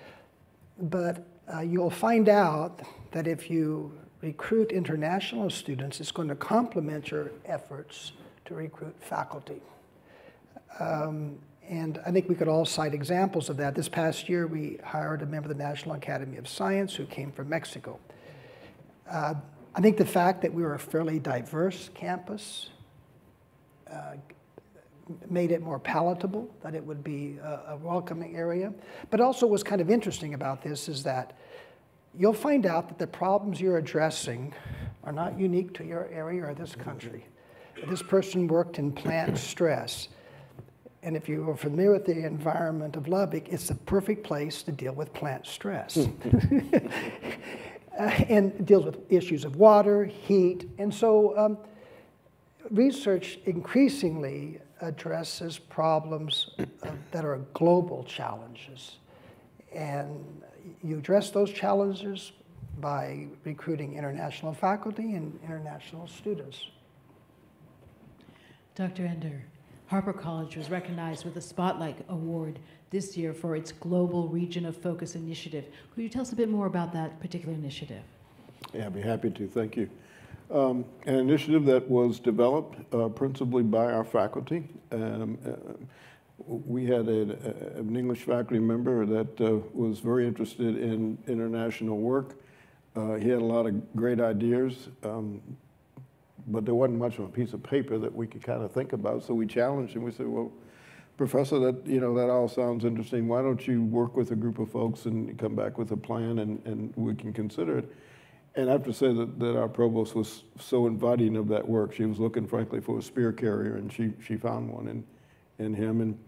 But you'll find out that if you recruit international students, it's going to complement your efforts to recruit faculty. And I think we could all cite examples of that. This past year, we hired a member of the National Academy of Science who came from Mexico. I think the fact that we were a fairly diverse campus made it more palatable, that it would be a welcoming area. But also what's kind of interesting about this is that you'll find out that the problems you're addressing are not unique to your area or this country. This person worked in plant stress. And if you are familiar with the environment of Lubbock, it's the perfect place to deal with plant stress. And it deals with issues of water, heat. And so research increasingly addresses problems that are global challenges. And you address those challenges by recruiting international faculty and international students. Dr. Ender, Harper College was recognized with the Spotlight Award this year for its Global Region of Focus initiative. Could you tell us a bit more about that particular initiative? Yeah, I'd be happy to. Thank you. An initiative that was developed principally by our faculty. We had an English faculty member that was very interested in international work. He had a lot of great ideas, but there wasn't much on a piece of paper that we could kind of think about. So we challenged him. We said, well, Professor, that all sounds interesting. Why don't you work with a group of folks and come back with a plan and we can consider it? And I have to say that our provost was so inviting of that work. She was looking, frankly, for a spear carrier, and she found one in him. And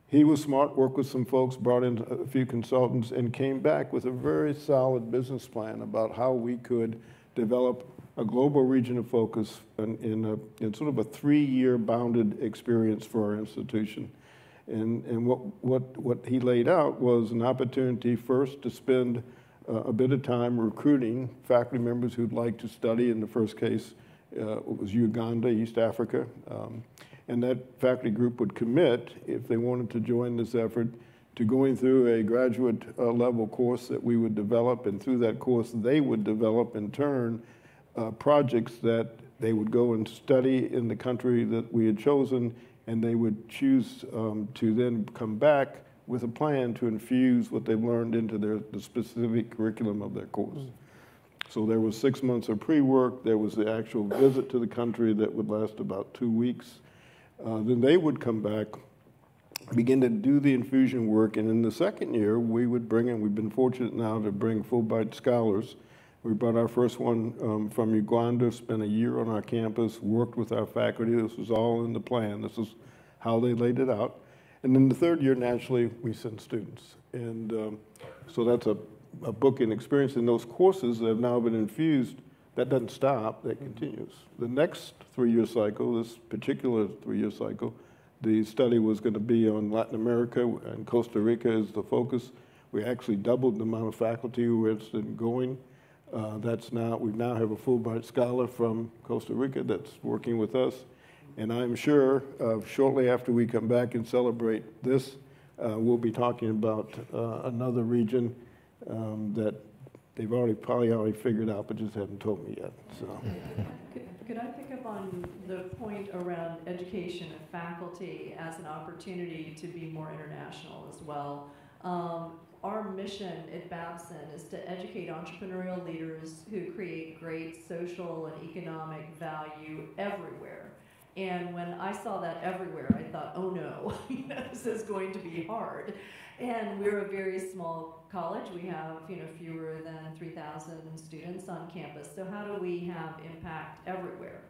he was smart, worked with some folks, brought in a few consultants, and came back with a very solid business plan about how we could develop a global region of focus in sort of a 3-year bounded experience for our institution. And what he laid out was an opportunity first to spend a bit of time recruiting faculty members who'd like to study. In the first case, it was Uganda, East Africa. And that faculty group would commit, if they wanted to join this effort, to going through a graduate level course that we would develop. And through that course, they would develop, in turn, projects that they would go and study in the country that we had chosen, and they would choose to then come back with a plan to infuse what they've learned into the specific curriculum of their course. So there was 6 months of pre-work. There was the actual visit to the country that would last about 2 weeks. Then they would come back, begin to do the infusion work, and in the second year, we would bring in, we've been fortunate now to bring Fulbright scholars. We brought our first one from Uganda, spent a year on our campus, worked with our faculty. This was all in the plan. This is how they laid it out. And then the third year, naturally, we send students. And so that's a booking experience. In those courses that have now been infused, that doesn't stop, that continues. The next 3-year cycle, this particular 3-year cycle, the study was going to be on Latin America, and Costa Rica is the focus. We actually doubled the amount of faculty who were interested in going. We now have a Fulbright scholar from Costa Rica that's working with us. And I'm sure shortly after we come back and celebrate this, we'll be talking about another region that they've probably already figured out, but just haven't told me yet. So. Could I pick up on the point around education and faculty as an opportunity to be more international as well? Our mission at Babson is to educate entrepreneurial leaders who create great social and economic value everywhere. And when I saw that everywhere, I thought, oh no, this is going to be hard. And we're a very small college. We have fewer than 3,000 students on campus. So how do we have impact everywhere?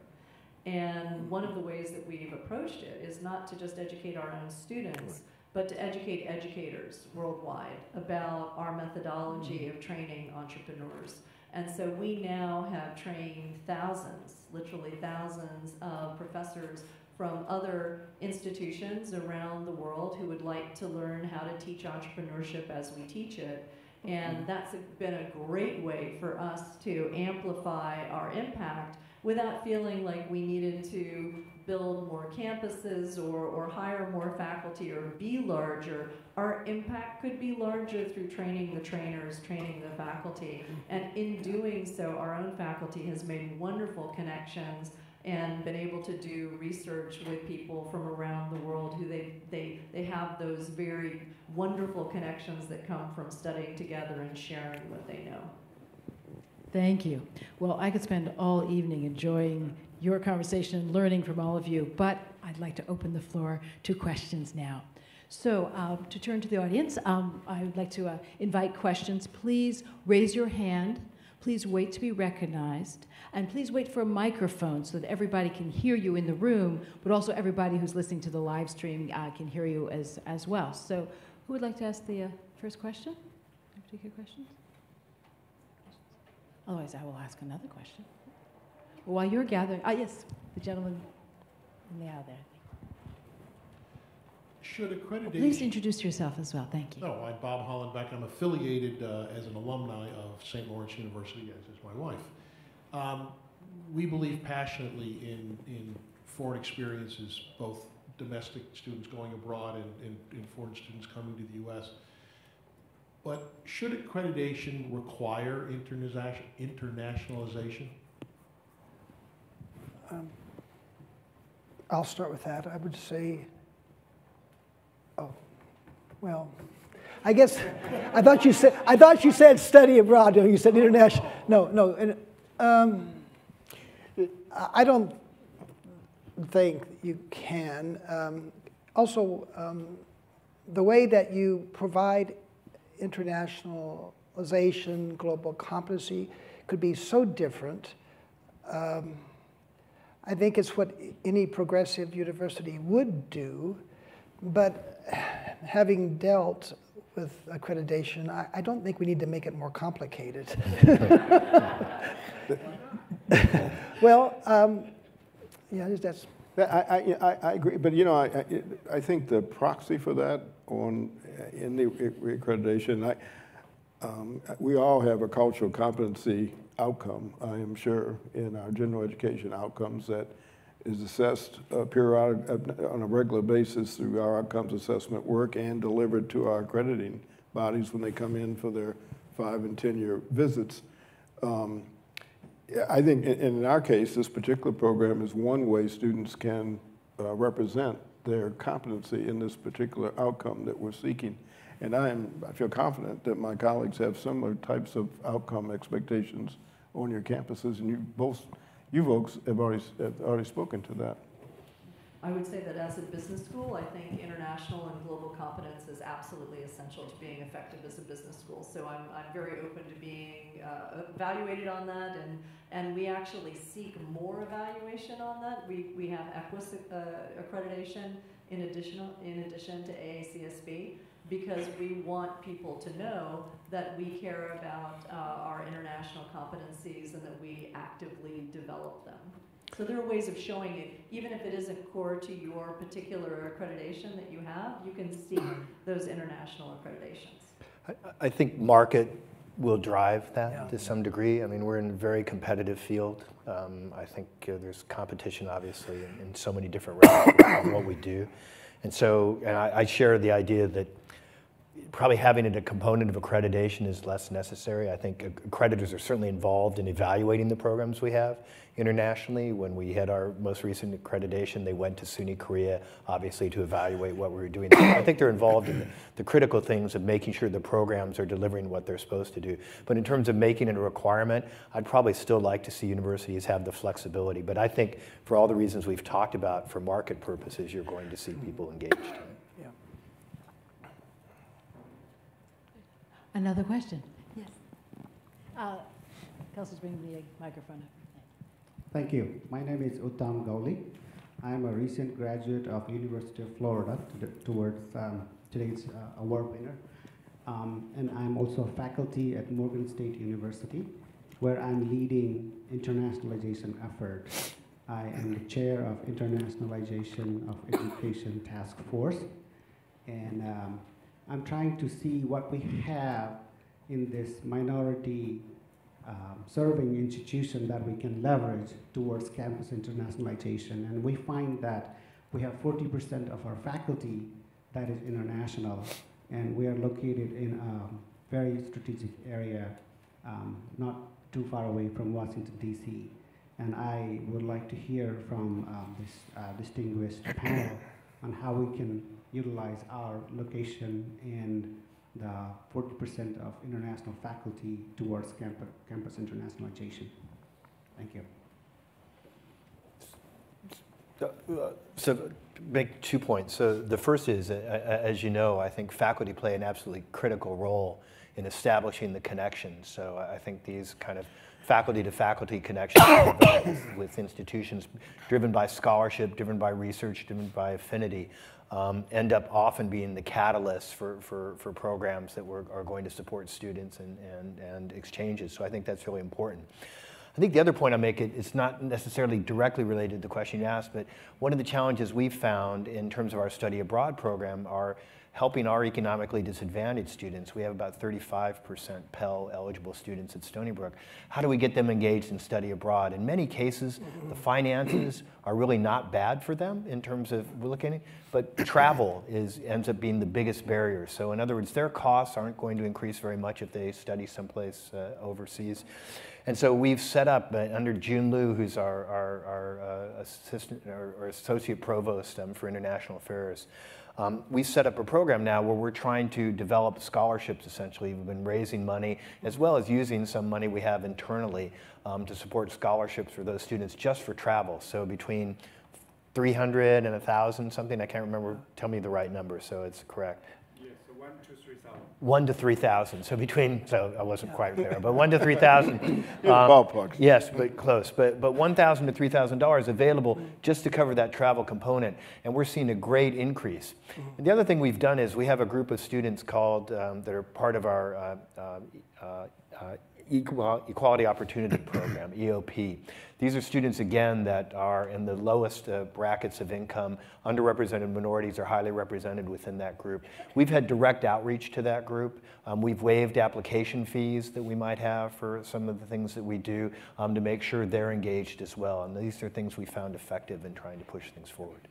And one of the ways that we've approached it is not to just educate our own students, but to educate educators worldwide about our methodology of training entrepreneurs. And so we now have trained thousands, literally thousands of professors from other institutions around the world who would like to learn how to teach entrepreneurship as we teach it. And that's been a great way for us to amplify our impact without feeling like we needed to build more campuses or hire more faculty or be larger. Our impact could be larger through training the trainers, training the faculty. And in doing so, our own faculty has made wonderful connections and been able to do research with people from around the world who they have those very wonderful connections that come from studying together and sharing what they know. Thank you. Well, I could spend all evening enjoying your conversation and learning from all of you, but I'd like to open the floor to questions now. So to turn to the audience, I would like to invite questions. Please raise your hand. Please wait to be recognized. And please wait for a microphone so that everybody can hear you in the room, but also everybody who's listening to the live stream can hear you as well. So who would like to ask the first question? Any particular questions? Otherwise, I will ask another question. While you're gathering, yes, the gentleman in the aisle there. Should accreditation... Please introduce yourself as well. Thank you. No, I'm Bob Hollenbeck. I'm affiliated as an alumni of St. Lawrence University, as is my wife. We believe passionately in foreign experiences, both domestic students going abroad and foreign students coming to the U.S. But should accreditation require internationalization? I'll start with that. I would say, well, I guess I thought you said study abroad. You said international. No. I don't think you can. Also, the way that you provide internationalization, global competency, could be so different. I think it's what any progressive university would do, but having dealt with accreditation, I don't think we need to make it more complicated. Well, yeah, that's... I agree, but you know, I think the proxy for that in the accreditation, we all have a cultural competency outcome, I am sure, in our general education outcomes that is assessed periodic on a regular basis through our outcomes assessment work and delivered to our accrediting bodies when they come in for their 5- and 10-year visits. I think in our case, this particular program is one way students can represent their competency in this particular outcome that we're seeking. And I feel confident that my colleagues have similar types of outcome expectations on your campuses, and you folks have already spoken to that. I would say that as a business school, I think international and global competence is absolutely essential to being effective as a business school. So I'm very open to being evaluated on that, and we actually seek more evaluation on that. We have EQUIS accreditation in addition to AACSB, because we want people to know that we care about our international competencies and that we actively develop them. So there are ways of showing it, even if it isn't core to your particular accreditation that you have, you can seek those international accreditations. I think market will drive that to some degree. I mean, we're in a very competitive field. I think there's competition, obviously, in so many different realms of what we do. And so, I share the idea that probably having a component of accreditation is less necessary. I think accreditors are certainly involved in evaluating the programs we have internationally. When we had our most recent accreditation, they went to SUNY Korea, obviously, to evaluate what we were doing. I think they're involved in the critical things of making sure the programs are delivering what they're supposed to do. But in terms of making it a requirement, I'd probably still like to see universities have the flexibility. But I think for all the reasons we've talked about, for market purposes, you're going to see people engaged. Another question? Yes. Kelsey's bringing me a microphone. Thank you. My name is Uttam Gauli. I'm a recent graduate of University of Florida towards today's award winner. And I'm also faculty at Morgan State University, where I'm leading internationalization effort. I am the chair of Internationalization of Education Task Force. And I'm trying to see what we have in this minority serving institution that we can leverage towards campus internationalization. And we find that we have 40% of our faculty that is international, and we are located in a very strategic area, not too far away from Washington, D.C. And I would like to hear from this distinguished panel on how we can utilize our location and the 40% of international faculty towards campus internationalization. Thank you. So make 2 points. So the first is, as you know, I think faculty play an absolutely critical role in establishing the connections. So I think these kind of faculty-to-faculty connections with institutions driven by scholarship, driven by research, driven by affinity, end up often being the catalyst for programs that are going to support students and exchanges. So I think that's really important. I think the other point I make, it's not necessarily directly related to the question you asked, but one of the challenges we've found in terms of our study abroad program are helping our economically disadvantaged students. We have about 35% Pell eligible students at Stony Brook. How do we get them engaged in study abroad? In many cases, the finances are really not bad for them in terms of looking at it, but travel ends up being the biggest barrier. So in other words, their costs aren't going to increase very much if they study someplace overseas. And so we've set up, under June Liu, who's our assistant or associate provost for international affairs, we set up a program now where we're trying to develop scholarships, essentially. We've been raising money, as well as using some money we have internally to support scholarships for those students just for travel. So between 300 and 1,000 something, I can't remember, tell me the right number so it's correct. Yes, so 1 to 3,000. 1 to 3,000. So between, so I wasn't quite there, but 1 to 3,000. Ballpark. Yes, but close. But $1,000 to $3,000 available just to cover that travel component, and we're seeing a great increase. And the other thing we've done is we have a group of students called that are part of our Equality Opportunity Program, EOP. These are students, again, that are in the lowest brackets of income. Underrepresented minorities are highly represented within that group. We've had direct outreach to that group. We've waived application fees that we might have for some of the things that we do to make sure they're engaged as well. And these are things we found effective in trying to push things forward.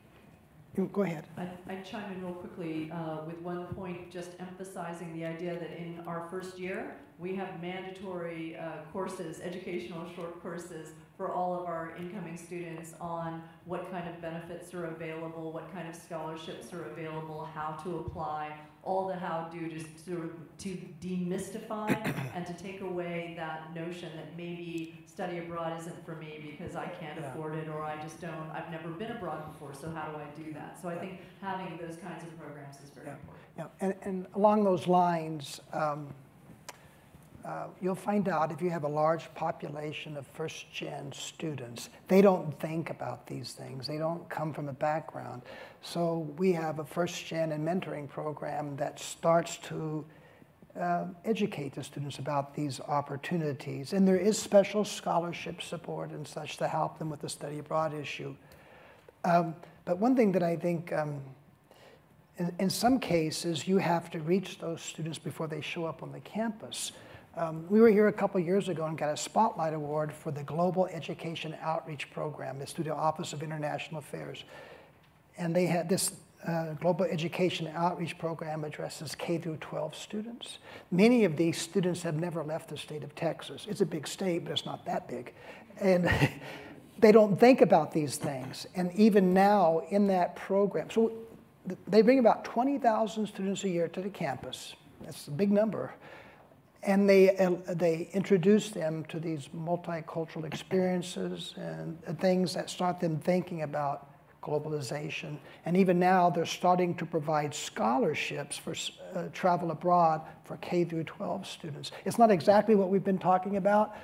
Go ahead. I'd chime in real quickly with one point, just emphasizing the idea that in our first year, we have mandatory courses, educational short courses for all of our incoming students on what kind of benefits are available, what kind of scholarships are available, how to apply, all the how-do to demystify and to take away that notion that maybe study abroad isn't for me because I can't afford it, or I just don't, I've never been abroad before, so how do I do that? So I think having those kinds of programs is very important. Yeah. And along those lines, you'll find out if you have a large population of first-gen students, they don't think about these things. They don't come from a background. So we have a first-gen and mentoring program that starts to educate the students about these opportunities. And there is special scholarship support and such to help them with the study abroad issue. But one thing that I think, in some cases, you have to reach those students before they show up on the campus. We were here a couple years ago and got a Spotlight Award for the Global Education Outreach Program. It's through the Office of International Affairs. And they had this Global Education Outreach Program addresses K through 12 students. Many of these students have never left the state of Texas. It's a big state, but it's not that big. And they don't think about these things. And even now in that program, so they bring about 20,000 students a year to the campus. That's a big number. And they introduce them to these multicultural experiences and things that start them thinking about globalization. And even now, they're starting to provide scholarships for travel abroad for K through 12 students. It's not exactly what we've been talking about,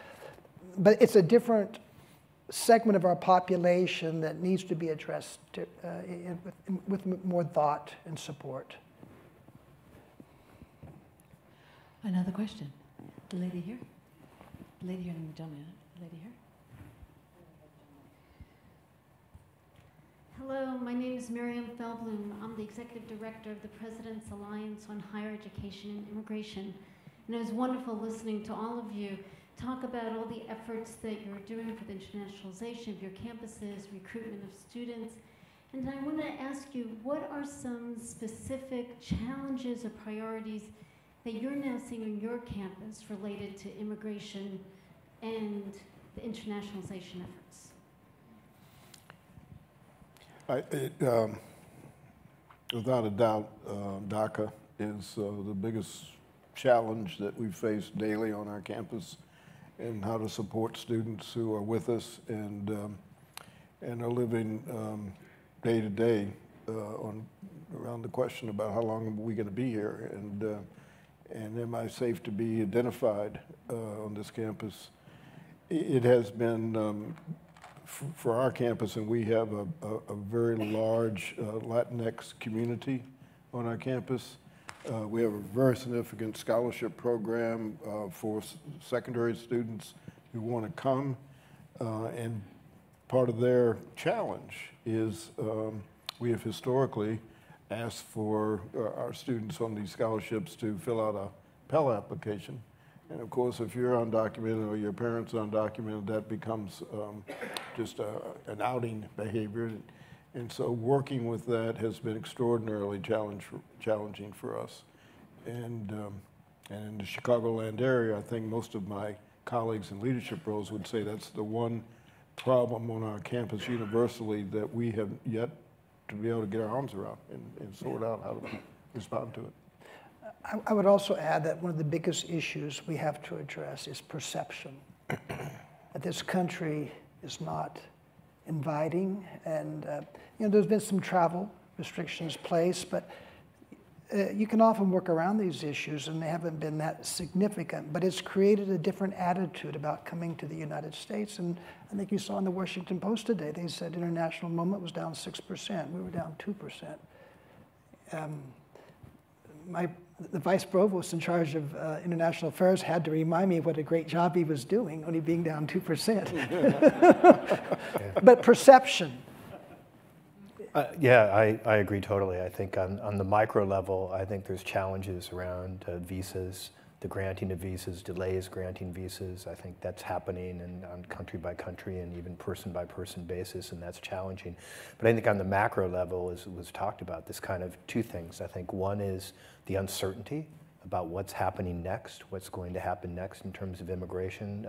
but it's a different segment of our population that needs to be addressed with more thought and support. Another question. The lady here. The lady here and the gentleman. The lady here. Hello, my name is Miriam Feldblum. I'm the Executive Director of the President's Alliance on Higher Education and Immigration. And it was wonderful listening to all of you talk about all the efforts that you're doing for the internationalization of your campuses, recruitment of students. And I want to ask you, what are some specific challenges or priorities that you're now seeing on your campus related to immigration and the internationalization efforts? Without a doubt, DACA is the biggest challenge that we face daily on our campus, and how to support students who are with us and are living day to day around the question about how long are we going to be here, and am I safe to be identified on this campus. It has been, for our campus, and we have a very large Latinx community on our campus. We have a very significant scholarship program for secondary students who want to come, and part of their challenge is we have historically asked for our students on these scholarships to fill out a Pell application. And of course, if you're undocumented or your parents are undocumented, that becomes just an outing behavior. And so working with that has been extraordinarily challenging for us. And in the Chicagoland area, I think most of my colleagues in leadership roles would say that's the one problem on our campus universally that we have yet to be able to get our arms around and sort out how to respond to it. I would also add that one of the biggest issues we have to address is perception. That this country is not inviting, and there's been some travel restrictions placed, but you can often work around these issues, and they haven't been that significant, but it's created a different attitude about coming to the United States. And I think you saw in the Washington Post today, they said international enrollment was down 6%. We were down 2%. The vice provost in charge of international affairs had to remind me what a great job he was doing, only being down 2%. But perception. Yeah, I agree totally. I think on the micro level, I think there's challenges around visas, the granting of visas, delays granting visas. I think that's happening on country by country and even person by person basis, and that's challenging. But I think on the macro level, as was talked about, this kind of two things. I think one is the uncertainty about what's happening next, what's going to happen next in terms of immigration.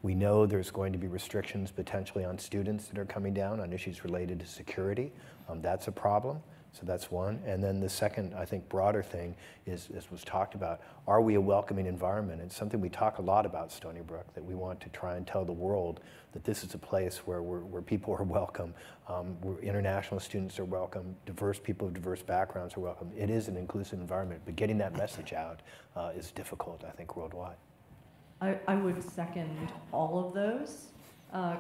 We know there's going to be restrictions potentially on students that are coming down on issues related to security. That's a problem. So that's one. And then the second, I think, broader thing is, as was talked about, are we a welcoming environment? It's something we talk a lot about, Stony Brook, that we want to try and tell the world that this is a place where people are welcome, where international students are welcome, diverse people of diverse backgrounds are welcome. It is an inclusive environment, but getting that message out is difficult, I think, worldwide. I would second all of those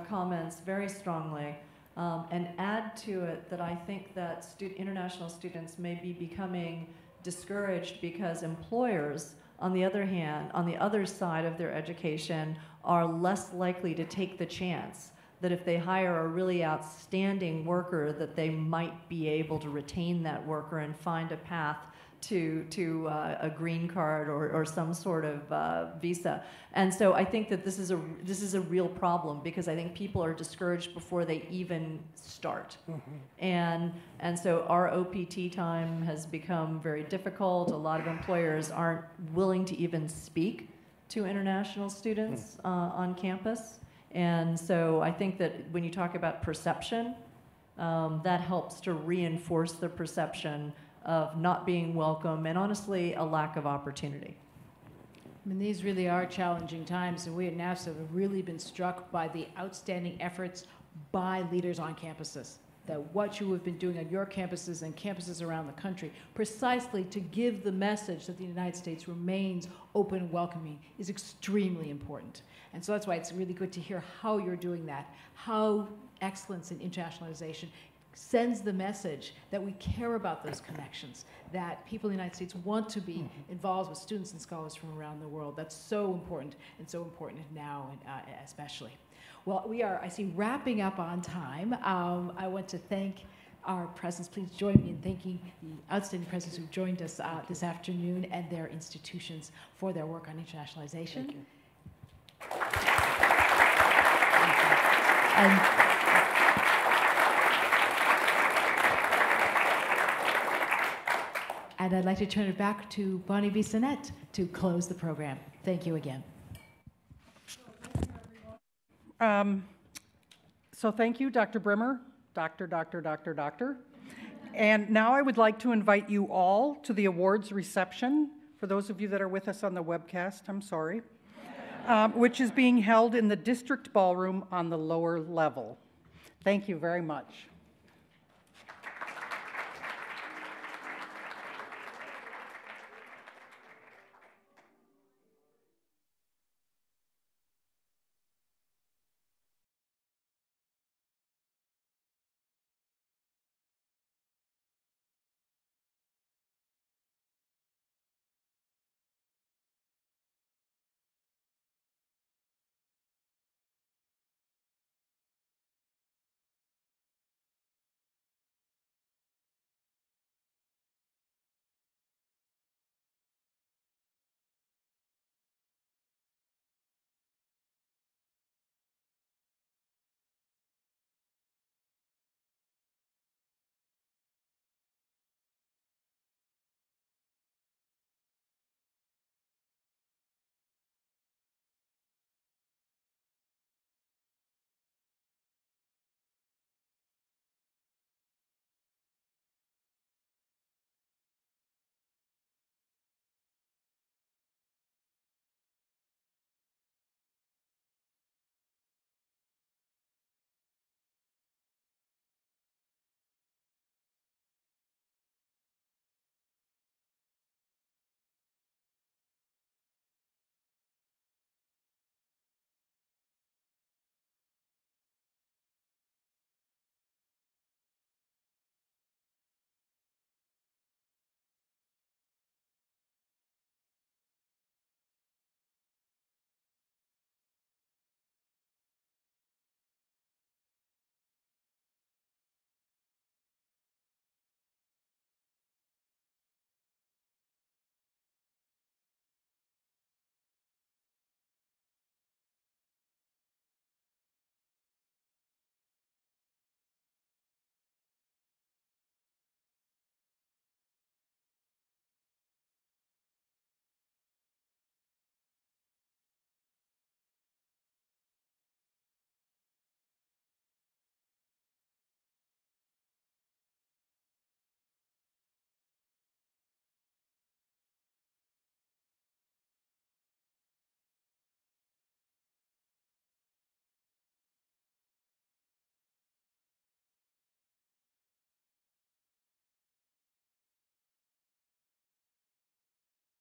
comments very strongly. And add to it that I think that international students may be becoming discouraged because employers, on the other hand, on the other side of their education, are less likely to take the chance that if they hire a really outstanding worker, that they might be able to retain that worker and find a path to a green card or some sort of visa. And so I think that this is a real problem, because I think people are discouraged before they even start. Mm-hmm. And so our OPT time has become very difficult. A lot of employers aren't willing to even speak to international students on campus. And so I think that when you talk about perception, that helps to reinforce the perception of not being welcome, and honestly, a lack of opportunity. I mean, these really are challenging times, and we at NAFSA have really been struck by the outstanding efforts by leaders on campuses. That what you have been doing on your campuses and campuses around the country, precisely to give the message that the United States remains open and welcoming, is extremely important. And so that's why it's really good to hear how you're doing that, how excellence in internationalization sends the message that we care about those connections, that people in the United States want to be involved with students and scholars from around the world. That's so important, and so important now especially. Well, we are, I see, wrapping up on time. I want to thank our presents. Please join me in thanking the outstanding presents who joined us this afternoon and their institutions for their work on internationalization. Thank you. And I'd like to turn it back to Bonnie Bissonnette to close the program. Thank you again. So thank you, Dr. Brimmer, Doctor. And now I would like to invite you all to the awards reception, for those of you that are with us on the webcast, I'm sorry, which is being held in the district ballroom on the lower level. Thank you very much.